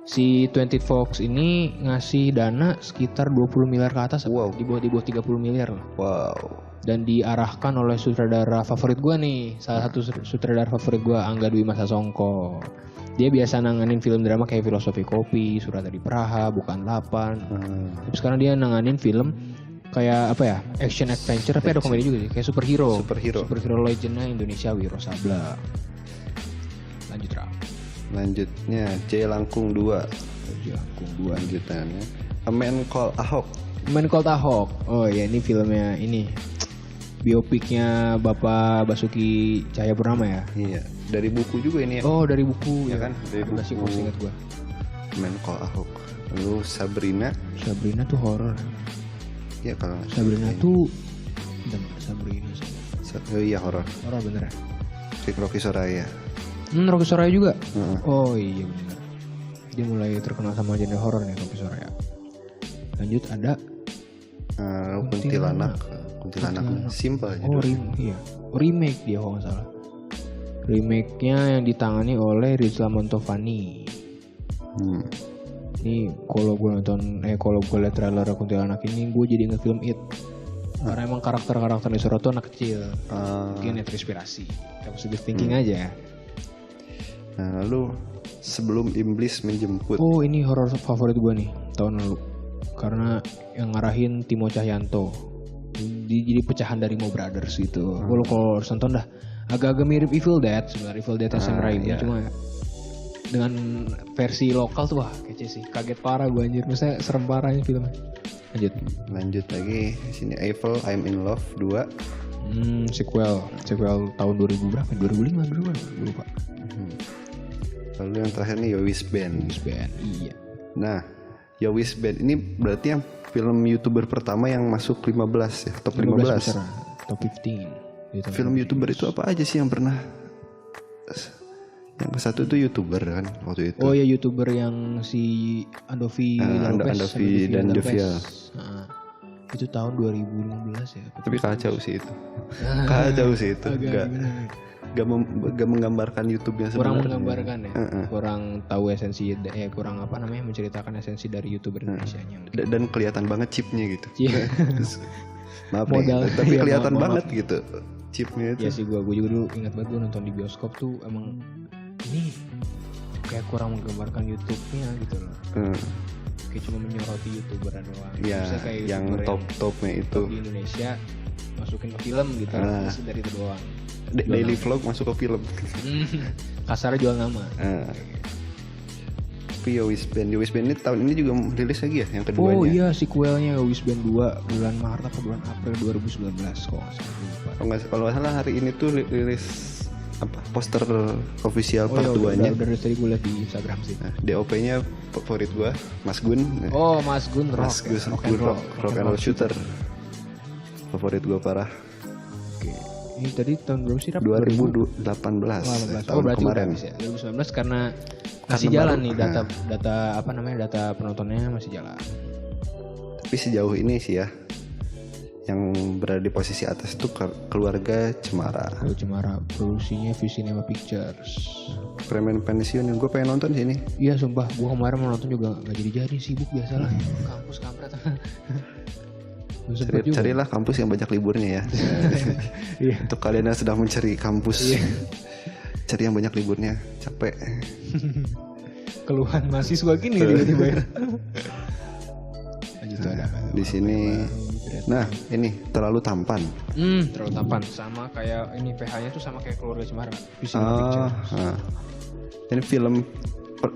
si 20th Fox ini ngasih dana sekitar 20 miliar ke atas. Wow. Di bawah 30 miliar lah. Wow. Dan diarahkan oleh sutradara favorit gue nih. Salah satu sutradara favorit gue, Angga Dwi Masa Songko. Dia biasa nanganin film drama kayak Filosofi Kopi, Surat dari Praha, Bukan 8. Tapi sekarang dia nanganin film kayak apa ya, action adventure, tapi ada komedi juga sih, kayak superhero legendnya Indonesia, Wiro Sableng. Lanjut, Ra. Lanjutnya C Langkung 2. Lanjutannya A Man Called Ahok. Oh ya, ini filmnya ini biopiknya Bapak Basuki Cahayapurnama ya. Iya, dari buku juga ini ya. Oh, dari buku ya kan, dari buku. Masih ingat gua. Man Called Ahok. Lalu Sabrina tuh horor. Ya kalau Sabrina tuh iya horor. Horor bener ya. Rocky Soraya. Rocky Soraya juga. Oh iya bener. Dia mulai terkenal sama genre horor nih, Rocky Soraya. Lanjut ada Kuntilanak. Simple aja. Remake dia kalau nggak salah. Remake-nya yang ditangani oleh Rizla Montovani. Ini kalau gue liat trailer Kuntilanak ini, gue jadi inget film It. Karena emang karakter-karakter di Soro tuh anak kecil. Mungkin terinspirasi. Positive thinking aja. Nah, lalu Sebelum Iblis Menjemput. Oh, ini horor favorit gue nih tahun lalu. Karena yang ngarahin Timo Cahyanto. Jadi pecahan dari Mo Brothers gitu. Gue kalau nonton dah agak-agak mirip Evil Dead sebenarnya. Evil Dead Sam Raimi cuma dengan versi lokal tuh wah kece sih. Kaget parah gue anjir. Maksudnya serem parah ini filmnya. Lanjut lagi sini Eiffel I'm in Love 2. Sequel tahun 2000 berapa? 2005 gue lupa. Lalu yang terakhir nih Yowis Band. Iya. Nah, Yowis Band ini berarti yang film YouTuber pertama yang masuk 15 ya, top 15. Top 15. Film YouTuber itu apa aja sih yang pernah? Yang ke-1 itu YouTuber kan waktu itu. Oh ya, YouTuber yang si Andovi dan Deviel. Itu tahun 2015 ya. Tapi kacau sih itu. Kacau sih itu. Gak menggambarkan YouTube-nya sebenarnya. Kurang menggambarkan ya. Kurang tahu esensi kurang apa namanya menceritakan esensi dari YouTuber Indonesianya. Dan kelihatan banget chipnya gitu. Maaf Modal. nih, tapi Iya, kelihatan maaf. banget gitu chipnya itu. Iya sih, gue juga dulu ingat banget gue nonton di bioskop tuh emang ini kayak kurang menggambarkan YouTube-nya gitu loh. Kayak cuma menyoroti YouTuber doang. Ya, Maksudnya kayak yang YouTuber top-topnya itu top di Indonesia masukin ke film gitu. Terus dari itu doang. daily vlog masuk ke film. Kasarnya jual nama. Tapi Yowis Band ini tahun ini juga rilis lagi ya yang Oh keduanya. iya, sequelnya Wish Band 2 bulan Maret atau bulan April 2019 kok nggak salah, lupa. Kalau nggak salah hari ini tuh rilis apa poster official part iya, 2-nya. udah dari tadi gue liat di Instagram sih. Nah, DOP-nya favorit gua, Mas Gun. Oh, Mas Gun Rock. Mas Gun, Rock and Roll. rock and roll shooter. Favorit gua parah. Oke. Ini tadi tahun berapa sih? Rap? 2018. 2018. Tahun Oh, berarti kemarin. udah habis ya. 2019 karena masih jalan baru- nih data apa namanya? Data penontonnya masih jalan. Tapi sejauh ini sih ya, yang berada di posisi atas itu keluarga Cemara. Kalau Cemara produksinya Visinema Pictures. Preman pensiun yang gue pengen nonton sih ini. Iya sumpah, gua kemarin mau nonton juga nggak jadi sibuk biasalah. Kampus kampret. Belum sempet juga. Carilah kampus yang banyak liburnya ya. Iya. Untuk kalian yang sedang mencari kampus, Iya. cari yang banyak liburnya. Capek. Keluhan mahasiswa gini tiba-tiba ya. Lanjut tuh ada apa? Di sini, nah ini terlalu tampan. Terlalu tampan sama kayak ini PH-nya tuh sama kayak keluarga Cemara. Visinema Ah, Pictures. ini film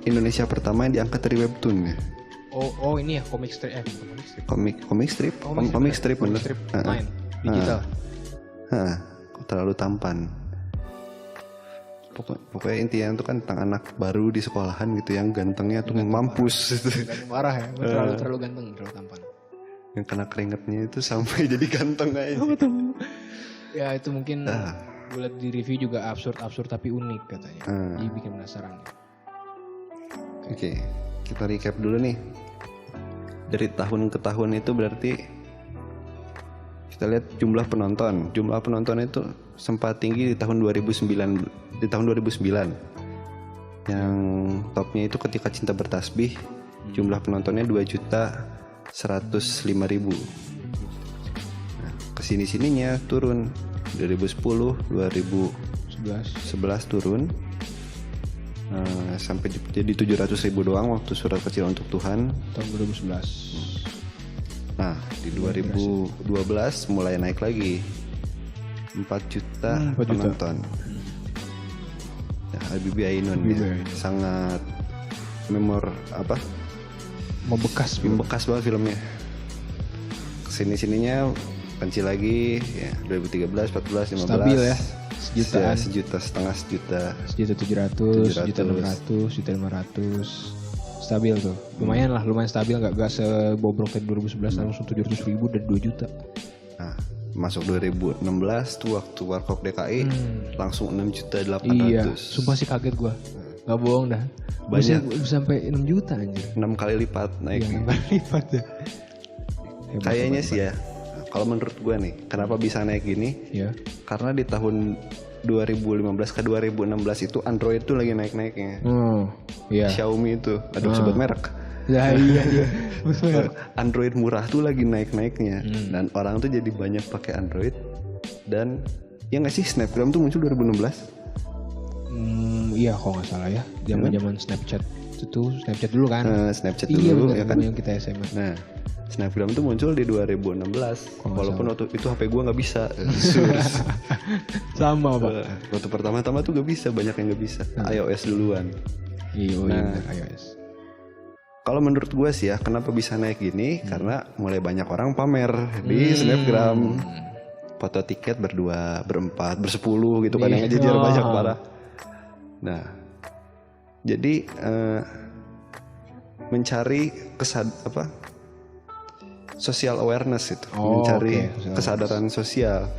Indonesia pertama yang diangkat dari webtoon ya. Oh ini ya komik strip bukan Komik strip, komik strip bener. main digital. Terlalu tampan. Pokoknya intinya itu kan tentang anak baru di sekolahan gitu yang gantengnya tuh mampus gitu. Ganteng parah ya, terlalu ganteng, terlalu tampan. Yang kena keringetnya itu sampai jadi ganteng aja. Ya itu mungkin gue liat di review juga absurd tapi unik katanya. Jadi bikin penasaran. Oke, kita recap dulu nih. Dari tahun ke tahun itu berarti kita lihat jumlah penonton. Jumlah penonton itu sempat tinggi di tahun 2009. Yang topnya itu Ketika Cinta Bertasbih. Jumlah penontonnya 2.105.000. Nah, kesini-sininya turun 2010, 2011 turun. Sampai jadi 700.000 doang waktu Surat Kecil Untuk Tuhan Tahun 2011. Nah di 2012 mulai naik lagi 4 juta 4 juta. penonton. Ya, Habibie Ainun ya. Sangat Membekas banget filmnya. Kesini-sininya kecil lagi ya 2013, 14, 15 stabil ya. Sejutaan. sejuta setengah sejuta. 1.700.000, 1.600.000, 1.500.000. Stabil tuh. Lumayan stabil, nggak sebobrok dari 2011 langsung 700.000 dan 2 juta. Nah, masuk 2016 tuh waktu Warkop DKI langsung 6.800.000. Iya, sumpah sih kaget gua. Nggak bohong dah. Banyak. Bisa sampai 6 juta anjir. 6 kali lipat naik. Iya, 6 kali lipat ya. Hebat, Kayaknya hebat, sih ya. Kalau menurut gua nih, kenapa bisa naik gini? Ya. Karena di tahun 2015 ke 2016 itu Android tuh lagi naik-naiknya. Oh, iya. Xiaomi itu, aduh sebut merek. Ya iya. Betul. Android murah tuh lagi naik-naiknya dan orang tuh jadi banyak pakai Android. Dan ya nggak sih, Snapgram tuh muncul 2016. Iya kok nggak salah ya. Zaman Snapchat itu Snapchat dulu kan. Snapchat Iya dulu bener, ya kan. yang kita SMA. Nah, Snapgram tuh muncul di 2016. Walaupun waktu itu HP gua nggak bisa. Sama Pak. Waktu pertama-tama tuh gak bisa, banyak yang gak bisa. iOS duluan. Iya, Nah. iOS. Kalau menurut gue sih ya, kenapa bisa naik gini? Karena mulai banyak orang pamer di Snapgram. Foto tiket berdua, berempat, bersepuluh gitu kan, yang ngejejer banyak parah. Nah, jadi mencari social awareness itu, mencari oke, kesadaran sosial.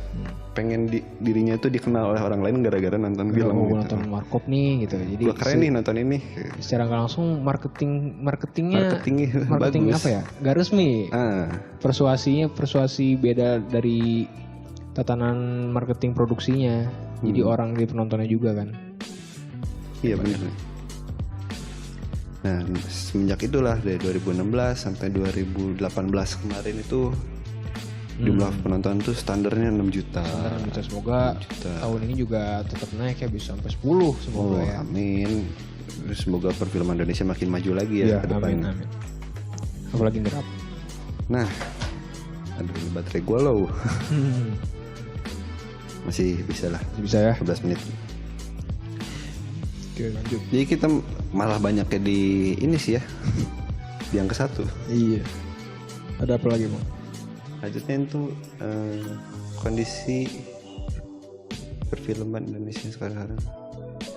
Pengen dirinya tuh dikenal oleh orang lain gara-gara nonton film Mau gitu. nonton Warkop nih gitu. Jadi Gua keren nih nonton ini. secara nggak langsung marketingnya bagus. apa ya? Gak resmi. Persuasi beda dari tatanan marketing produksinya. Jadi orang di penontonnya juga kan. Iya benar. Nah semenjak itulah dari 2016 sampai 2018 kemarin itu Jumlah penonton tuh standarnya 6 juta. Semoga tahun ini juga tetap naik ya, bisa sampai 10 semoga ya. Amin. Semoga perfilman Indonesia makin maju lagi ya ke depannya. Amin. Apalagi ngerap. Nah, aduh baterai gue low. Masih bisa lah. Bisa ya. 15 menit. Oke, lanjut. Jadi kita malah banyaknya di ini sih ya. Di yang ke-1. Iya. Ada apa lagi, Bang? Lanjutnya itu kondisi perfilman Indonesia sekarang.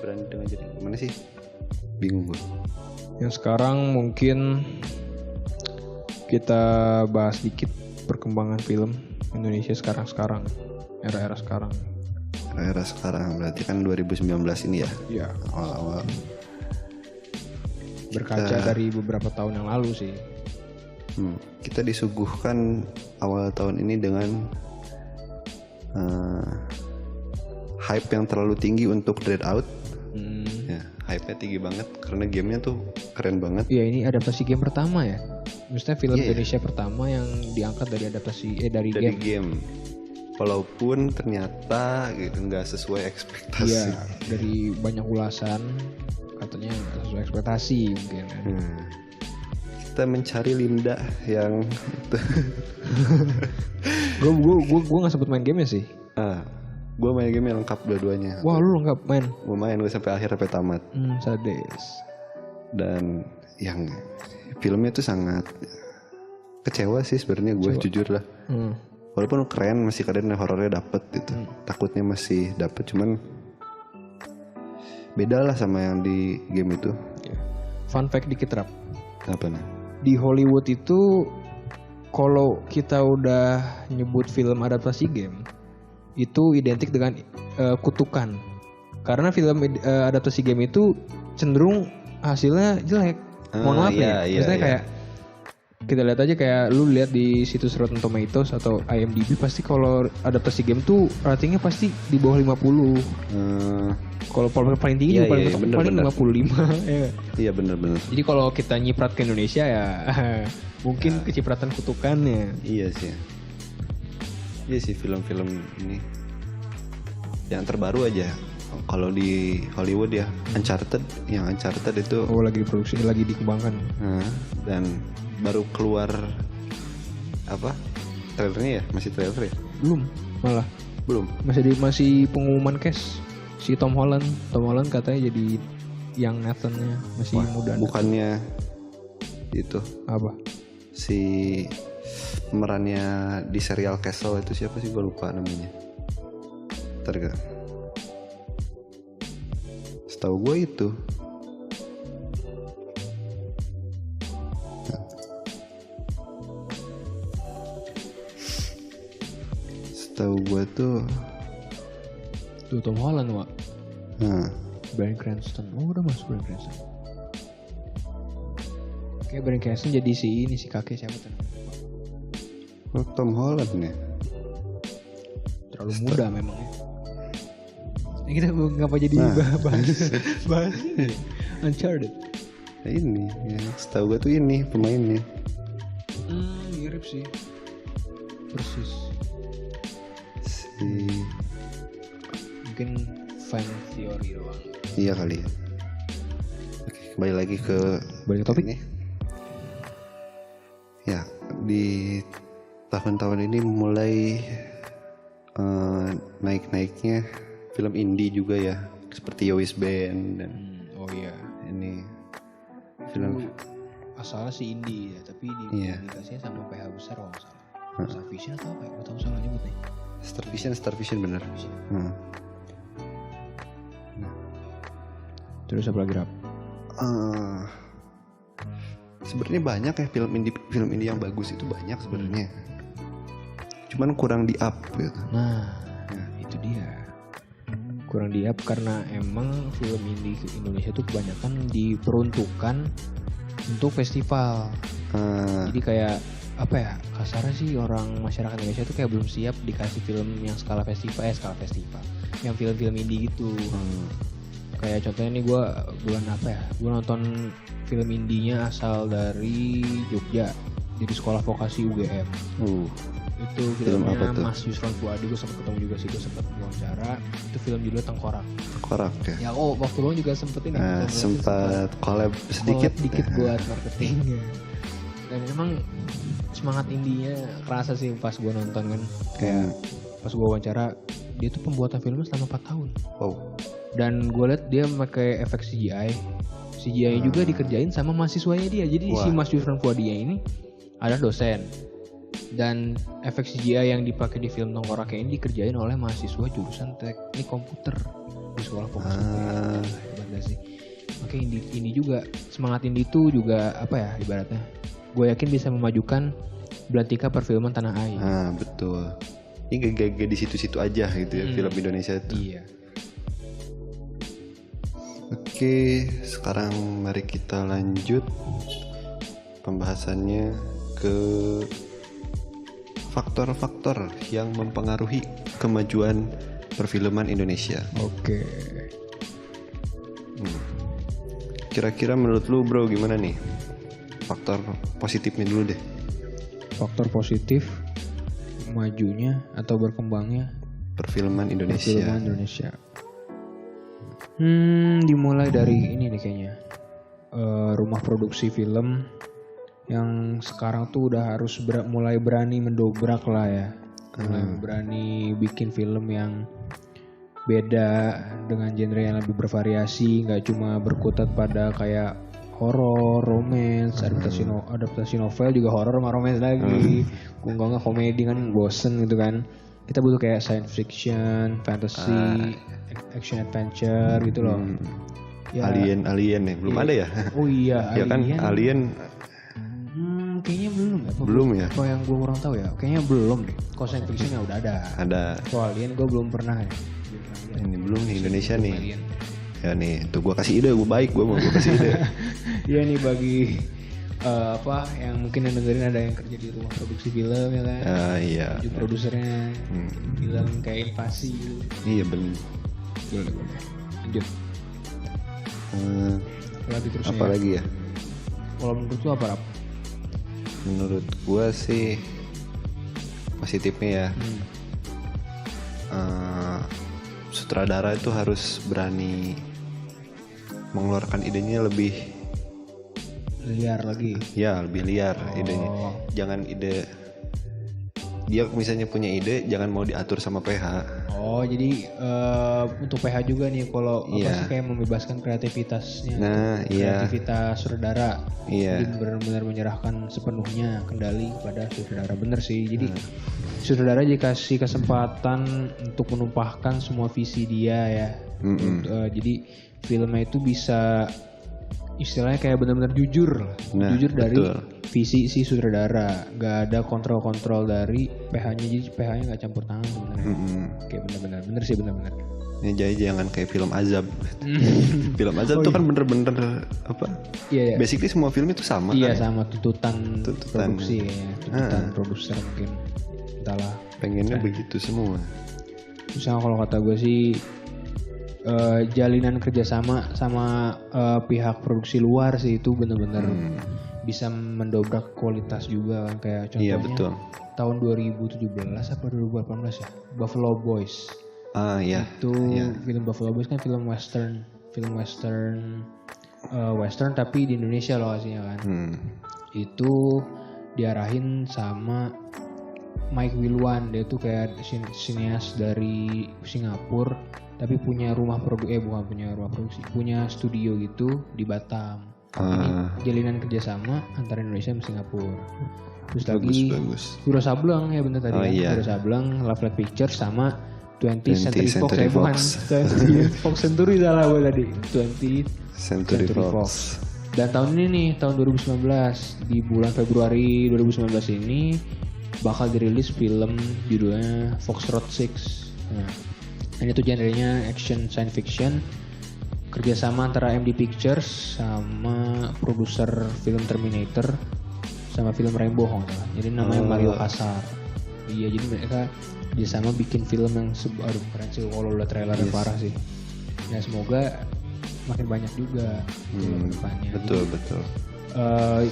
Berani dengan jadi gimana sih? Bingung gue. Yang sekarang mungkin kita bahas dikit perkembangan film Indonesia sekarang. Era-era sekarang. Era sekarang berarti kan 2019 ini ya. Iya. Awal-awal. Berkaca dari beberapa tahun yang lalu sih. Kita disuguhkan awal tahun ini dengan hype yang terlalu tinggi untuk Dread Out. Ya, hype-nya tinggi banget karena gamenya tuh keren banget. Iya, ini adaptasi game pertama ya. Maksudnya film Indonesia pertama yang diangkat dari adaptasi dari game. Walaupun ternyata gitu nggak sesuai ekspektasi. Iya, dari banyak ulasan katanya nggak sesuai ekspektasi mungkin. Kita mencari Linda yang gue nggak sempet main gamenya sih. Gue main game yang lengkap dua-duanya. Wah, lu lengkap main? Gue main gue sampai akhir sampai tamat. Sadis. Dan yang filmnya tuh sangat kecewa sih sebenarnya gue jujur lah. Walaupun keren, masih keren, horornya dapet gitu. Takutnya masih dapet, cuman beda lah sama yang di game itu. Fun fact dikit, Rap. Apa nih? Di Hollywood itu kalau kita udah nyebut film adaptasi game itu identik dengan kutukan. Karena film adaptasi game itu cenderung hasilnya jelek. Mohon maaf nih. Maksudnya kayak kita lihat aja, kayak lu lihat di situs Rotten Tomatoes atau IMDb, pasti kalau adaptasi game tuh ratingnya pasti di bawah 50. Kalau paling tinggi juga paling 55 ya. Iya bener. Jadi kalau kita nyiprat ke Indonesia ya mungkin kecipratan kutukannya. Iya sih film-film ini yang terbaru aja. Kalau di Hollywood ya Uncharted itu lagi diproduksi, lagi dikembangkan. Dan baru keluar trailernya ya? Masih trailer ya? Belum. Masih pengumuman cast. Si Tom Holland katanya jadi yang Nathan-nya masih muda. Bukannya itu apa? Si pemerannya di serial Castle itu siapa sih, gue lupa namanya. Setahu gue itu. Setahu gue tuh Tom Holland, Wak. Bryan Cranston. Udah masuk Bryan Cranston. Kayak Bryan Cranston jadi si kakek siapa tuh? Tom Holland ya. Terlalu muda memang ya. Ini kita ngapa jadi bahas ini? Uncharted. Nah, ini ya, setahu gue tuh ini pemainnya. Mirip sih. Persis. Mungkin fan theory doang. Iya kali ya. Oke, kembali lagi ke topik ini. Ya, di tahun-tahun ini mulai naik-naiknya film indie juga ya, seperti Yowis Band dan ini film asalnya si indie ya, tapi dikomunikasinya sama PH besar kalau nggak salah. Star Vision atau apa ya? Gue tahu salah nyebut nih. Star Vision bener. Terus apa lagi, Rap? Sebenarnya banyak ya film indie yang bagus itu banyak sebenarnya. Cuman kurang di up gitu. Nah, itu dia. Kurang di up karena emang film indie Indonesia tuh kebanyakan diperuntukkan untuk festival. Jadi kayak apa ya, kasarnya sih orang masyarakat Indonesia tuh kayak belum siap dikasih film yang skala festival, yang film-film indie gitu. Kayak contohnya nih gue nonton film indinya asal dari Jogja, jadi sekolah vokasi UGM. Itu Film apa filmnya tuh? Mas Yusran Fuadi, gue sempat ketemu juga sih, gue sempat wawancara. Itu film judulnya Tengkorak. Korak ya. Ya waktu luang juga sempet ini. Sempat collab sedikit. Dikit buat marketingnya. Dan memang semangat indinya kerasa sih pas gue nonton kan. Kayak pas gue wawancara, dia tuh pembuatan filmnya selama 4 tahun. Wow. Dan gue liat dia pakai efek CGI. CGI juga dikerjain sama mahasiswanya dia. Jadi si Mas Yusran Fuadi ini ada dosen. Dan efek CGI yang dipakai di film Tengkorak ini dikerjain oleh mahasiswa jurusan teknik komputer di sekolah fokus. Hebat sih. Oke, indie juga, semangat indie itu juga apa ya ibaratnya, gue yakin bisa memajukan belantika perfilman tanah air. Betul. Ini gak di situ-situ aja gitu ya film Indonesia itu. Iya. Oke, sekarang mari kita lanjut pembahasannya ke faktor-faktor yang mempengaruhi kemajuan perfilman Indonesia. Oke. Kira-kira menurut lu bro gimana nih? Faktor positifnya dulu deh. Faktor positif majunya atau berkembangnya Perfilman Indonesia. perfilman Indonesia. Dimulai dari ini nih kayaknya. Rumah produksi film yang sekarang tuh udah harus mulai berani mendobrak lah ya. Mulai berani bikin film yang beda dengan genre yang lebih bervariasi, nggak cuma berkutat pada kayak horor, romance, adaptasi novel juga horor sama romance lagi. Nggak komedi kan bosen gitu kan. Kita butuh kayak science fiction, fantasy, action adventure gitu loh. Ya. Alien ya, belum ada ya? Oh iya, Ya kan Alien kayaknya belum ya. belum ya? Kalau yang gue kurang tahu ya, kayaknya belum deh. Kalau science fiction ya udah ada. Ada. Kalau Alien gue belum pernah ya. Ini belum nih Indonesia nih. Alien. Ya nih, tuh gue kasih ide, gue kasih ide. Iya nih bagi yang mungkin yang dengerin ada yang kerja di rumah produksi film ya kan. Iya. Jadi produsernya film kayak invasi gitu. Iya benar. Boleh. Lanjut. Lagi terus Apa lagi ya? Kalau menurut lu apa? Menurut gue sih positifnya ya. Sutradara itu harus berani mengeluarkan idenya lebih liar lagi. Ya lebih liar idenya. Jangan ide dia misalnya punya ide jangan mau diatur sama PH. Oh jadi untuk PH juga nih kalau apa sih kayak membebaskan kreativitasnya. Kreativitas sutradara. Iya. Jadi benar-benar menyerahkan sepenuhnya kendali kepada sutradara. Bener sih. Jadi sutradara dikasih kesempatan untuk menumpahkan semua visi dia ya. Jadi filmnya itu bisa istilahnya kayak benar-benar jujur lah. Jujur dari visi si sutradara, nggak ada kontrol dari PH-nya, jadi PH-nya nggak campur tangan sebenarnya. Kayak benar-benar sih benar-benar. Ini jadi jangan kayak film azab. Film azab tuh kan bener-bener apa? Iya. Basically semua film itu sama. Iya kan? sama tuntutan produksi kayaknya, tuntutan produser mungkin. Entahlah. Pengennya begitu semua. Misalnya kalau kata gue sih jalinan kerjasama sama pihak produksi luar sih itu benar-benar bisa mendobrak kualitas juga kan, kayak contohnya betul. Tahun 2017 apa 2018 ya, Buffalo Boys. Iya. Itu film Buffalo Boys kan film western tapi di Indonesia lokasinya kan. Itu diarahin sama Mike Wilwan, dia tuh kayak sinias dari Singapura tapi punya punya studio gitu di Batam. Ini jalinan kerjasama antara Indonesia dan Singapura. Terus bagus. Wiro Sableng ya bener tadi Wiro Sableng, Love Light Pictures sama 20th Century Fox. Bukan 20th Fox Century salah gue tadi. 20th Century Fox. Dan tahun ini nih, tahun 2019 di bulan Februari 2019 ini bakal dirilis film judulnya Fox Road 6. Nah, ini tuh genrenya action science fiction. Kerjasama antara MD Pictures sama produser film Terminator sama film Rainbow kalau nggak salah. Jadi namanya Mario Casar. Iya, jadi mereka kerjasama bikin film yang keren sih kalau lihat trailernya parah sih. Ya semoga makin banyak juga depannya. Betul.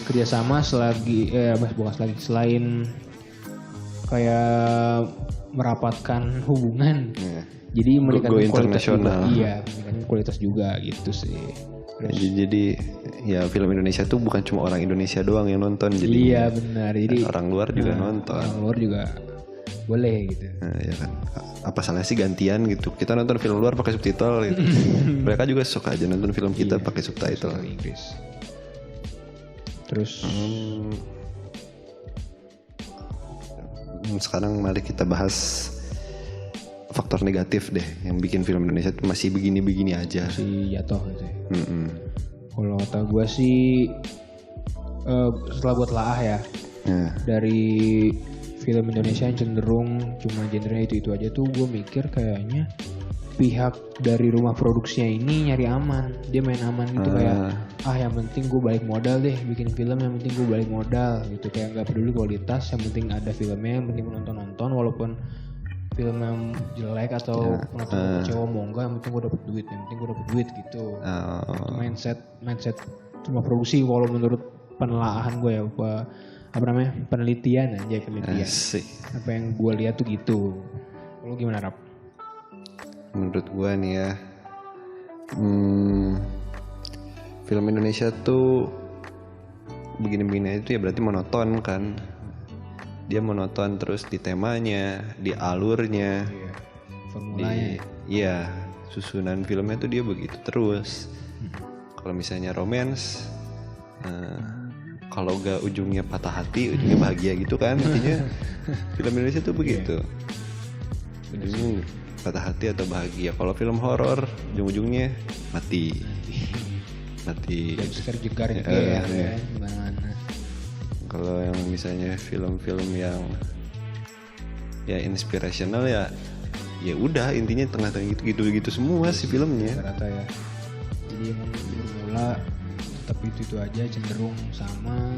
Kerjasama selain kayak merapatkan hubungan. Ya. Jadi Go meningkatkan kualitas juga. internasional. Iya, meningkatkan kualitas juga gitu sih. Terus, Jadi ya film Indonesia tuh bukan cuma orang Indonesia doang yang nonton, jadi iya benar. Jadi orang luar juga nonton. orang luar juga boleh gitu. Nah, ya kan. Apa salahnya sih gantian gitu? Kita nonton film luar pakai subtitle gitu. Mereka juga suka aja nonton film kita pakai subtitle. Bahasa Inggris. Terus Sekarang mari kita bahas faktor negatif deh yang bikin film Indonesia tuh masih begini-begini aja. si jatuh gitu ya. Mm-mm. Kalau kata gue sih setelah gue telaah ya Nah, dari film Indonesia yang cenderung cuma genrenya itu aja tuh, gue mikir kayaknya pihak dari rumah produksinya ini nyari aman. Dia main aman gitu, kayak yang penting gue balik modal deh bikin film, yang penting gue balik modal gitu, kayak nggak peduli kualitas, yang penting ada filmnya, yang penting penonton walaupun film yang jelek atau penonton kecewa mau enggak, yang penting gue dapet duit gitu. Itu mindset rumah produksi kalau menurut penelaahan gue ya, penelitian. asik. Apa yang gue lihat tuh gitu. Lu gimana, Rap? Menurut gua nih ya, film Indonesia tuh begini-begini itu ya berarti monoton kan. Dia monoton terus di temanya, di alurnya, Formulanya. iya, susunan filmnya tuh dia begitu terus. Kalau misalnya romance, kalau gak ujungnya patah hati, ujungnya bahagia gitu kan. Intinya film Indonesia tuh begitu. Ujungnya patah hati atau bahagia. Kalau film horor, ujung-ujungnya mati. Jam jegar juga ya, gimana. Kalau yang misalnya film-film yang ya inspirational ya udah intinya tengah-tengah gitu semua sih filmnya. Rata ya. Jadi emang bermula tetap itu aja, cenderung sama.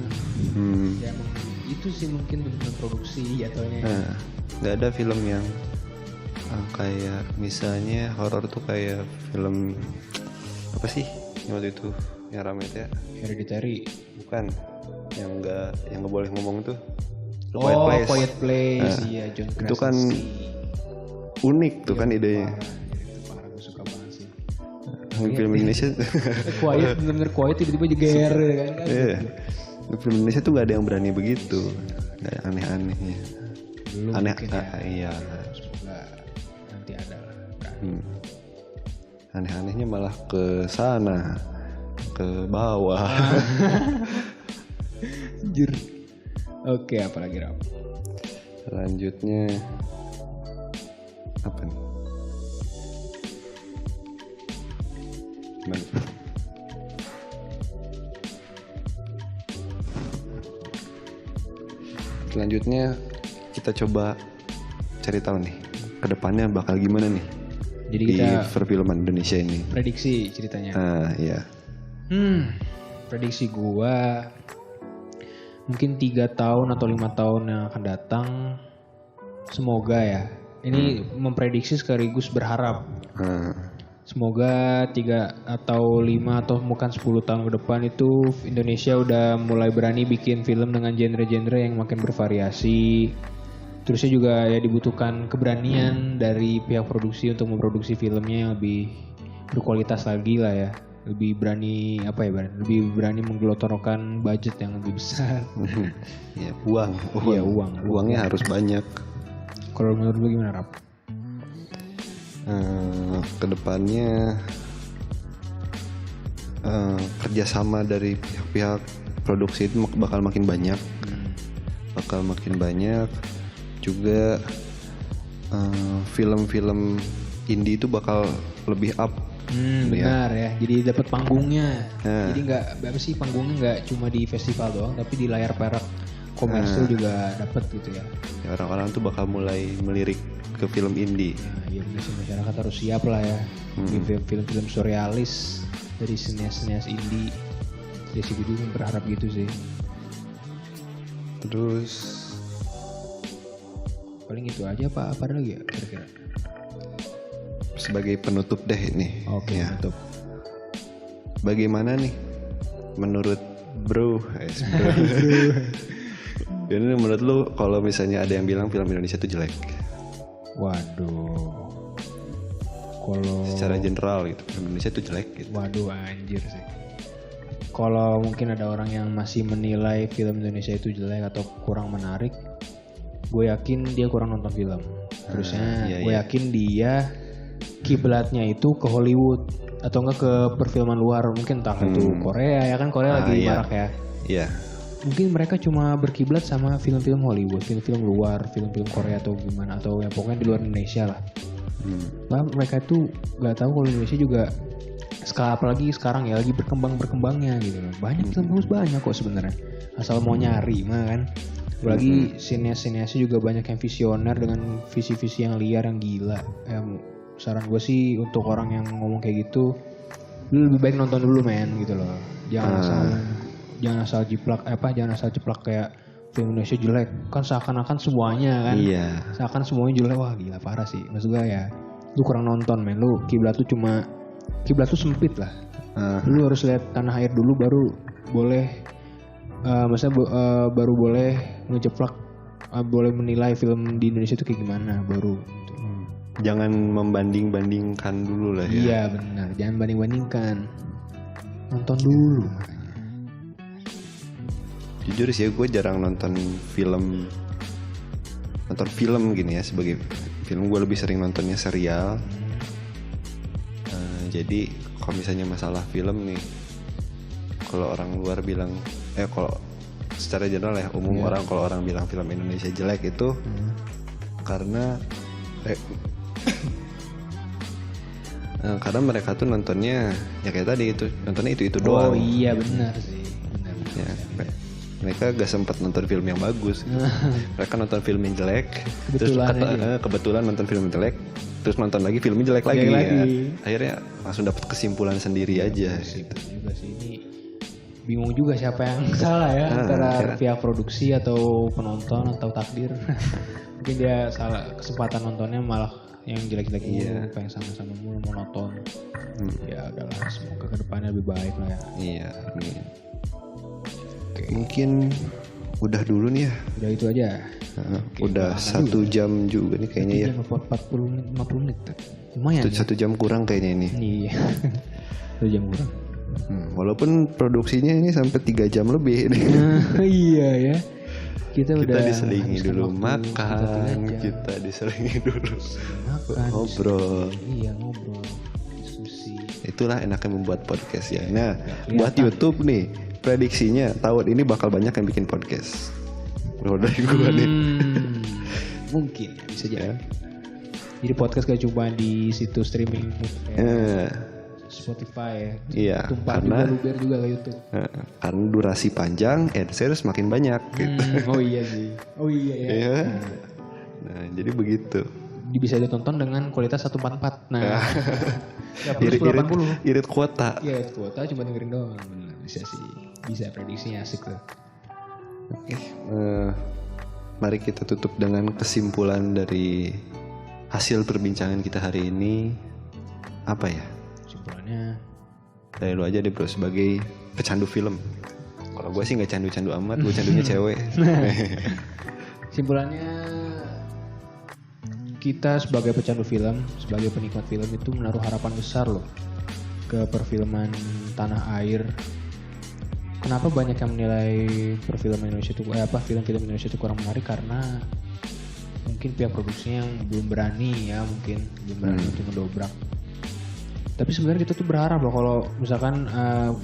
Ya emang itu sih mungkin bentuk produksi ataunya. Nah, nggak ada film yang kayak misalnya horor tuh kayak film apa sih yang waktu itu yang rame itu ya? Hereditary. Bukan, yang nggak boleh ngomong tuh. Quiet Place. Iya, John Krasinski. Itu kan unik tuh kan idenya. Itu parah, gue suka banget sih. Film Indonesia Quiet, bener-bener quiet tiba-tiba jeger kan. iya. Film Indonesia tuh gak ada yang berani begitu. Gak ada aneh-anehnya. Belum Aneh, mungkin ya. iya. Semoga nanti ada lah. Aneh-anehnya malah ke sana, ke bawah. Anjir. Oke, apa lagi, Ram? Selanjutnya apa nih? Gimana? Selanjutnya kita coba cari tahu nih kedepannya bakal gimana nih Jadi di kita perfilman Indonesia ini. prediksi ceritanya. Iya. Prediksi gua mungkin 3 tahun atau 5 tahun yang akan datang, semoga ya. Ini memprediksi sekaligus berharap. Semoga 3 atau 5 atau bukan 10 tahun ke depan itu Indonesia udah mulai berani bikin film dengan genre-genre yang makin bervariasi. Terusnya juga ya dibutuhkan keberanian dari pihak produksi untuk memproduksi filmnya yang lebih berkualitas lagi lah ya. Lebih berani lebih berani menggelontorkan budget yang lebih besar. Ya, uang. Iya, uang. Uangnya harus banyak. Kalau menurut lu gimana, Rap? Kedepannya kerjasama dari pihak-pihak produksi itu bakal makin banyak. Juga film-film indie itu bakal lebih up. Benar ya. Jadi dapat panggungnya. Jadi panggungnya nggak cuma di festival doang, tapi di layar perak komersil juga dapat gitu ya. Orang-orang tuh bakal mulai melirik ke film indie. Iya benar sih, masyarakat harus siap lah ya. Film-film surrealis dari sinias-sinias indie. Ya sih gue juga berharap gitu sih. Terus paling itu aja apa ada lagi ya kira-kira? sebagai penutup deh ini. Oke, ya. penutup. Bagaimana nih menurut bro? Ini menurut lu kalau misalnya ada yang bilang film Indonesia itu jelek, Waduh. Kalau secara general gitu, film Indonesia itu jelek gitu. waduh anjir sih. Kalau mungkin ada orang yang masih menilai film Indonesia itu jelek atau kurang menarik, gue yakin dia kurang nonton film. Terusnya iya, gue iya. yakin dia kiblatnya itu ke Hollywood atau enggak ke perfilman luar, mungkin entah itu Korea ya kan, Korea lagi iya. marak ya. Iya. Mungkin mereka cuma berkiblat sama film-film Hollywood, film-film luar, film-film Korea atau gimana, atau yang pokoknya di luar Indonesia lah. Nah, mereka tuh nggak tahu kalau Indonesia juga apalagi sekarang ya lagi berkembangnya gitu loh. Banyak film bagus banyak kok sebenarnya. Asal mau nyari mah kan. Apalagi sinias-siniasnya juga banyak yang visioner dengan visi-visi yang liar yang gila. Saran gue sih untuk orang yang ngomong kayak gitu, lu lebih baik nonton dulu men gitu loh. Jangan asal jeplak kayak film Indonesia jelek. Kan seakan-akan semuanya kan. Iya. Seakan semuanya jelek. Wah gila parah sih. Maksud gue ya, lu kurang nonton men. Lu kiblat tuh sempit lah. Lu harus lihat tanah air dulu baru boleh baru boleh ngejeplak, boleh menilai film di Indonesia itu kayak gimana baru gitu. Jangan membanding-bandingkan dulu lah ya. Iya benar, jangan banding-bandingkan. Nonton dulu makanya. Jujur sih gue jarang nonton film gini ya, sebagai film gue lebih sering nontonnya serial. Jadi kalau misalnya masalah film nih, kalau orang luar bilang kalau secara general ya umum kalau orang bilang film Indonesia jelek itu karena karena mereka tuh nontonnya ya kayak tadi itu, nontonnya itu doang. Oh iya benar sih, benar. Ya, mereka gak sempat nonton film yang bagus. Mereka nonton film yang jelek, kebetulan nonton film yang jelek, terus nonton lagi filmnya jelek lagi. Ya. Akhirnya langsung dapat kesimpulan sendiri aja. Itu juga sih, ini bingung juga siapa yang salah ya, antara pihak produksi atau penonton atau takdir. Mungkin dia salah, kesempatan nontonnya malah yang jelek-jelek mulu, pengen sama-sama mulu mau nonton. Ya udahlah, semoga kedepannya lebih baik lah ya. Iya, amin. Mungkin udah dulu nih ya. Udah itu aja. Udah 1 jam juga nih kayaknya ya. 40 menit, 50 menit. Lumayan ya. 1 jam kurang kayaknya ini. Iya. 1 jam kurang. Walaupun produksinya ini sampai 3 jam lebih nih. Iya ya. Kita udah diselingi dulu makan, kita diselingi dulu makan, ngobrol. Iya ngobrol, diskusi. Itulah enaknya membuat podcast ya. Nah, buat YouTube nih, prediksinya tahun ini bakal banyak yang bikin podcast. Kalau dari gue nih. Mungkin ya, bisa jadi. Jadi podcast gak cuma di situs streaming Spotify ya. Iya, karena luber juga ke YouTube. Karena durasi panjang, AdSense makin banyak gitu. Oh iya sih. Oh iya ya. Nah, jadi begitu. Bisa ditonton dengan kualitas 144. Nah. Irit kuota. Iya, kuota cuma dengerin doang. Benar, bisa sih. Bisa prediksinya asik tuh. Oke. Mari kita tutup dengan kesimpulan dari hasil perbincangan kita hari ini. Apa ya? Kesimpulannya dari lu aja deh bro, sebagai pecandu film. Kalau gue sih nggak candu-candu amat, gue candunya cewek. Kesimpulannya, kita sebagai pecandu film, sebagai penikmat film itu menaruh harapan besar loh ke perfilman tanah air. Kenapa banyak yang menilai perfilman Indonesia itu film-film Indonesia itu kurang menarik? Karena mungkin pihak produksinya yang belum berani untuk mendobrak. Tapi sebenarnya kita tuh berharap loh kalau misalkan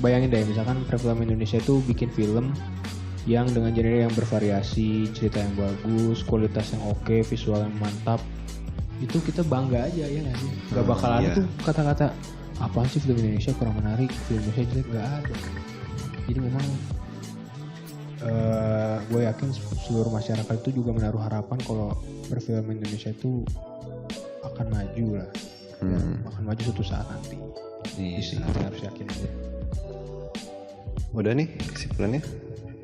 bayangin deh, misalkan perfilman Indonesia itu bikin film yang dengan genre yang bervariasi, cerita yang bagus, kualitas yang oke, visual yang mantap, itu kita bangga aja ya nggak sih? Gak bakal ada tuh kata-kata apaan sih film Indonesia kurang menarik, film Indonesia jelek, gak ada. Jadi memang gue yakin seluruh masyarakat itu juga menaruh harapan kalau perfilman Indonesia itu akan maju lah. Akan maju suatu saat nanti. Iya. Kita harus yakin aja. Udah nih kesimpulannya?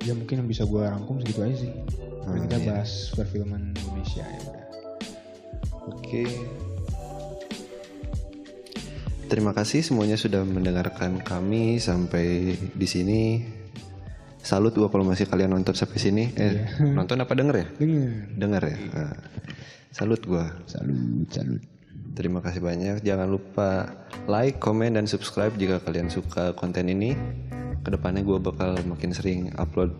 Ya mungkin yang bisa gue rangkum segitu aja sih. Kita bahas perfilman Indonesia ya udah. Oke. Terima kasih semuanya sudah mendengarkan kami sampai di sini. salut gue kalau masih kalian nonton sampai sini. Nonton apa denger ya? Denger ya. Nah, salut gue. Salut. Terima kasih banyak. Jangan lupa like, komen, dan subscribe jika kalian suka konten ini. Kedepannya gue bakal makin sering upload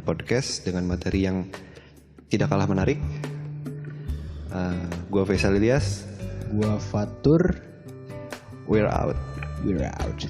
podcast dengan materi yang tidak kalah menarik. Gue Faisal Ilyas. Gua Fatur. We're out. We're out.